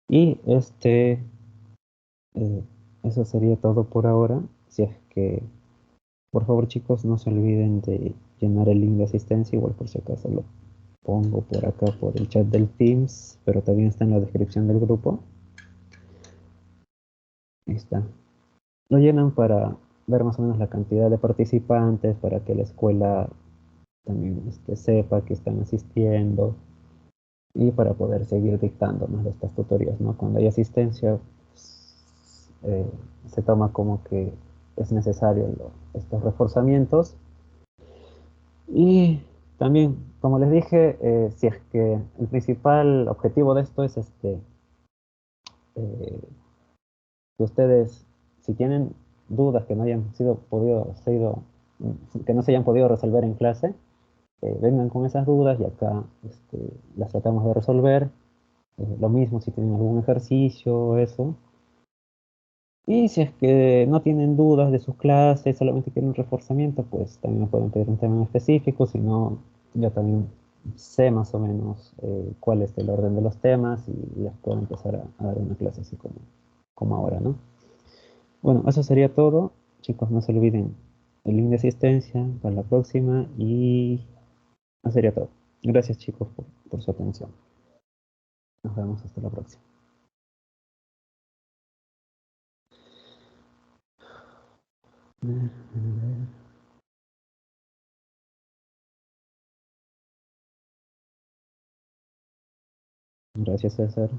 [SPEAKER 1] Y eso sería todo por ahora. Si es que, por favor, chicos, no se olviden de llenar el link de asistencia, igual por si acaso lo pongo por acá por el chat del Teams, pero también está en la descripción del grupo. Ahí está. Lo llenan para ver más o menos la cantidad de participantes, para que la escuela también sepa que están asistiendo y para poder seguir dictando más de estas tutorías, ¿no? Cuando hay asistencia, pues, se toma como que es necesario estos reforzamientos. Y también, como les dije, si es que el principal objetivo de esto es eh, que ustedes, si tienen dudas que no hayan que no se hayan podido resolver en clase, vengan con esas dudas y acá las tratamos de resolver. Lo mismo si tienen algún ejercicio, eso. Y si es que no tienen dudas de sus clases, solamente quieren un reforzamiento, pues también me pueden pedir un tema en específico. Si no, yo también sé más o menos cuál es el orden de los temas y les puedo empezar a dar una clase así como ahora, ¿no? Bueno, eso sería todo. Chicos, no se olviden el link de asistencia para la próxima y eso sería todo. Gracias, chicos, por su atención. Nos vemos hasta la próxima. Gracias, César.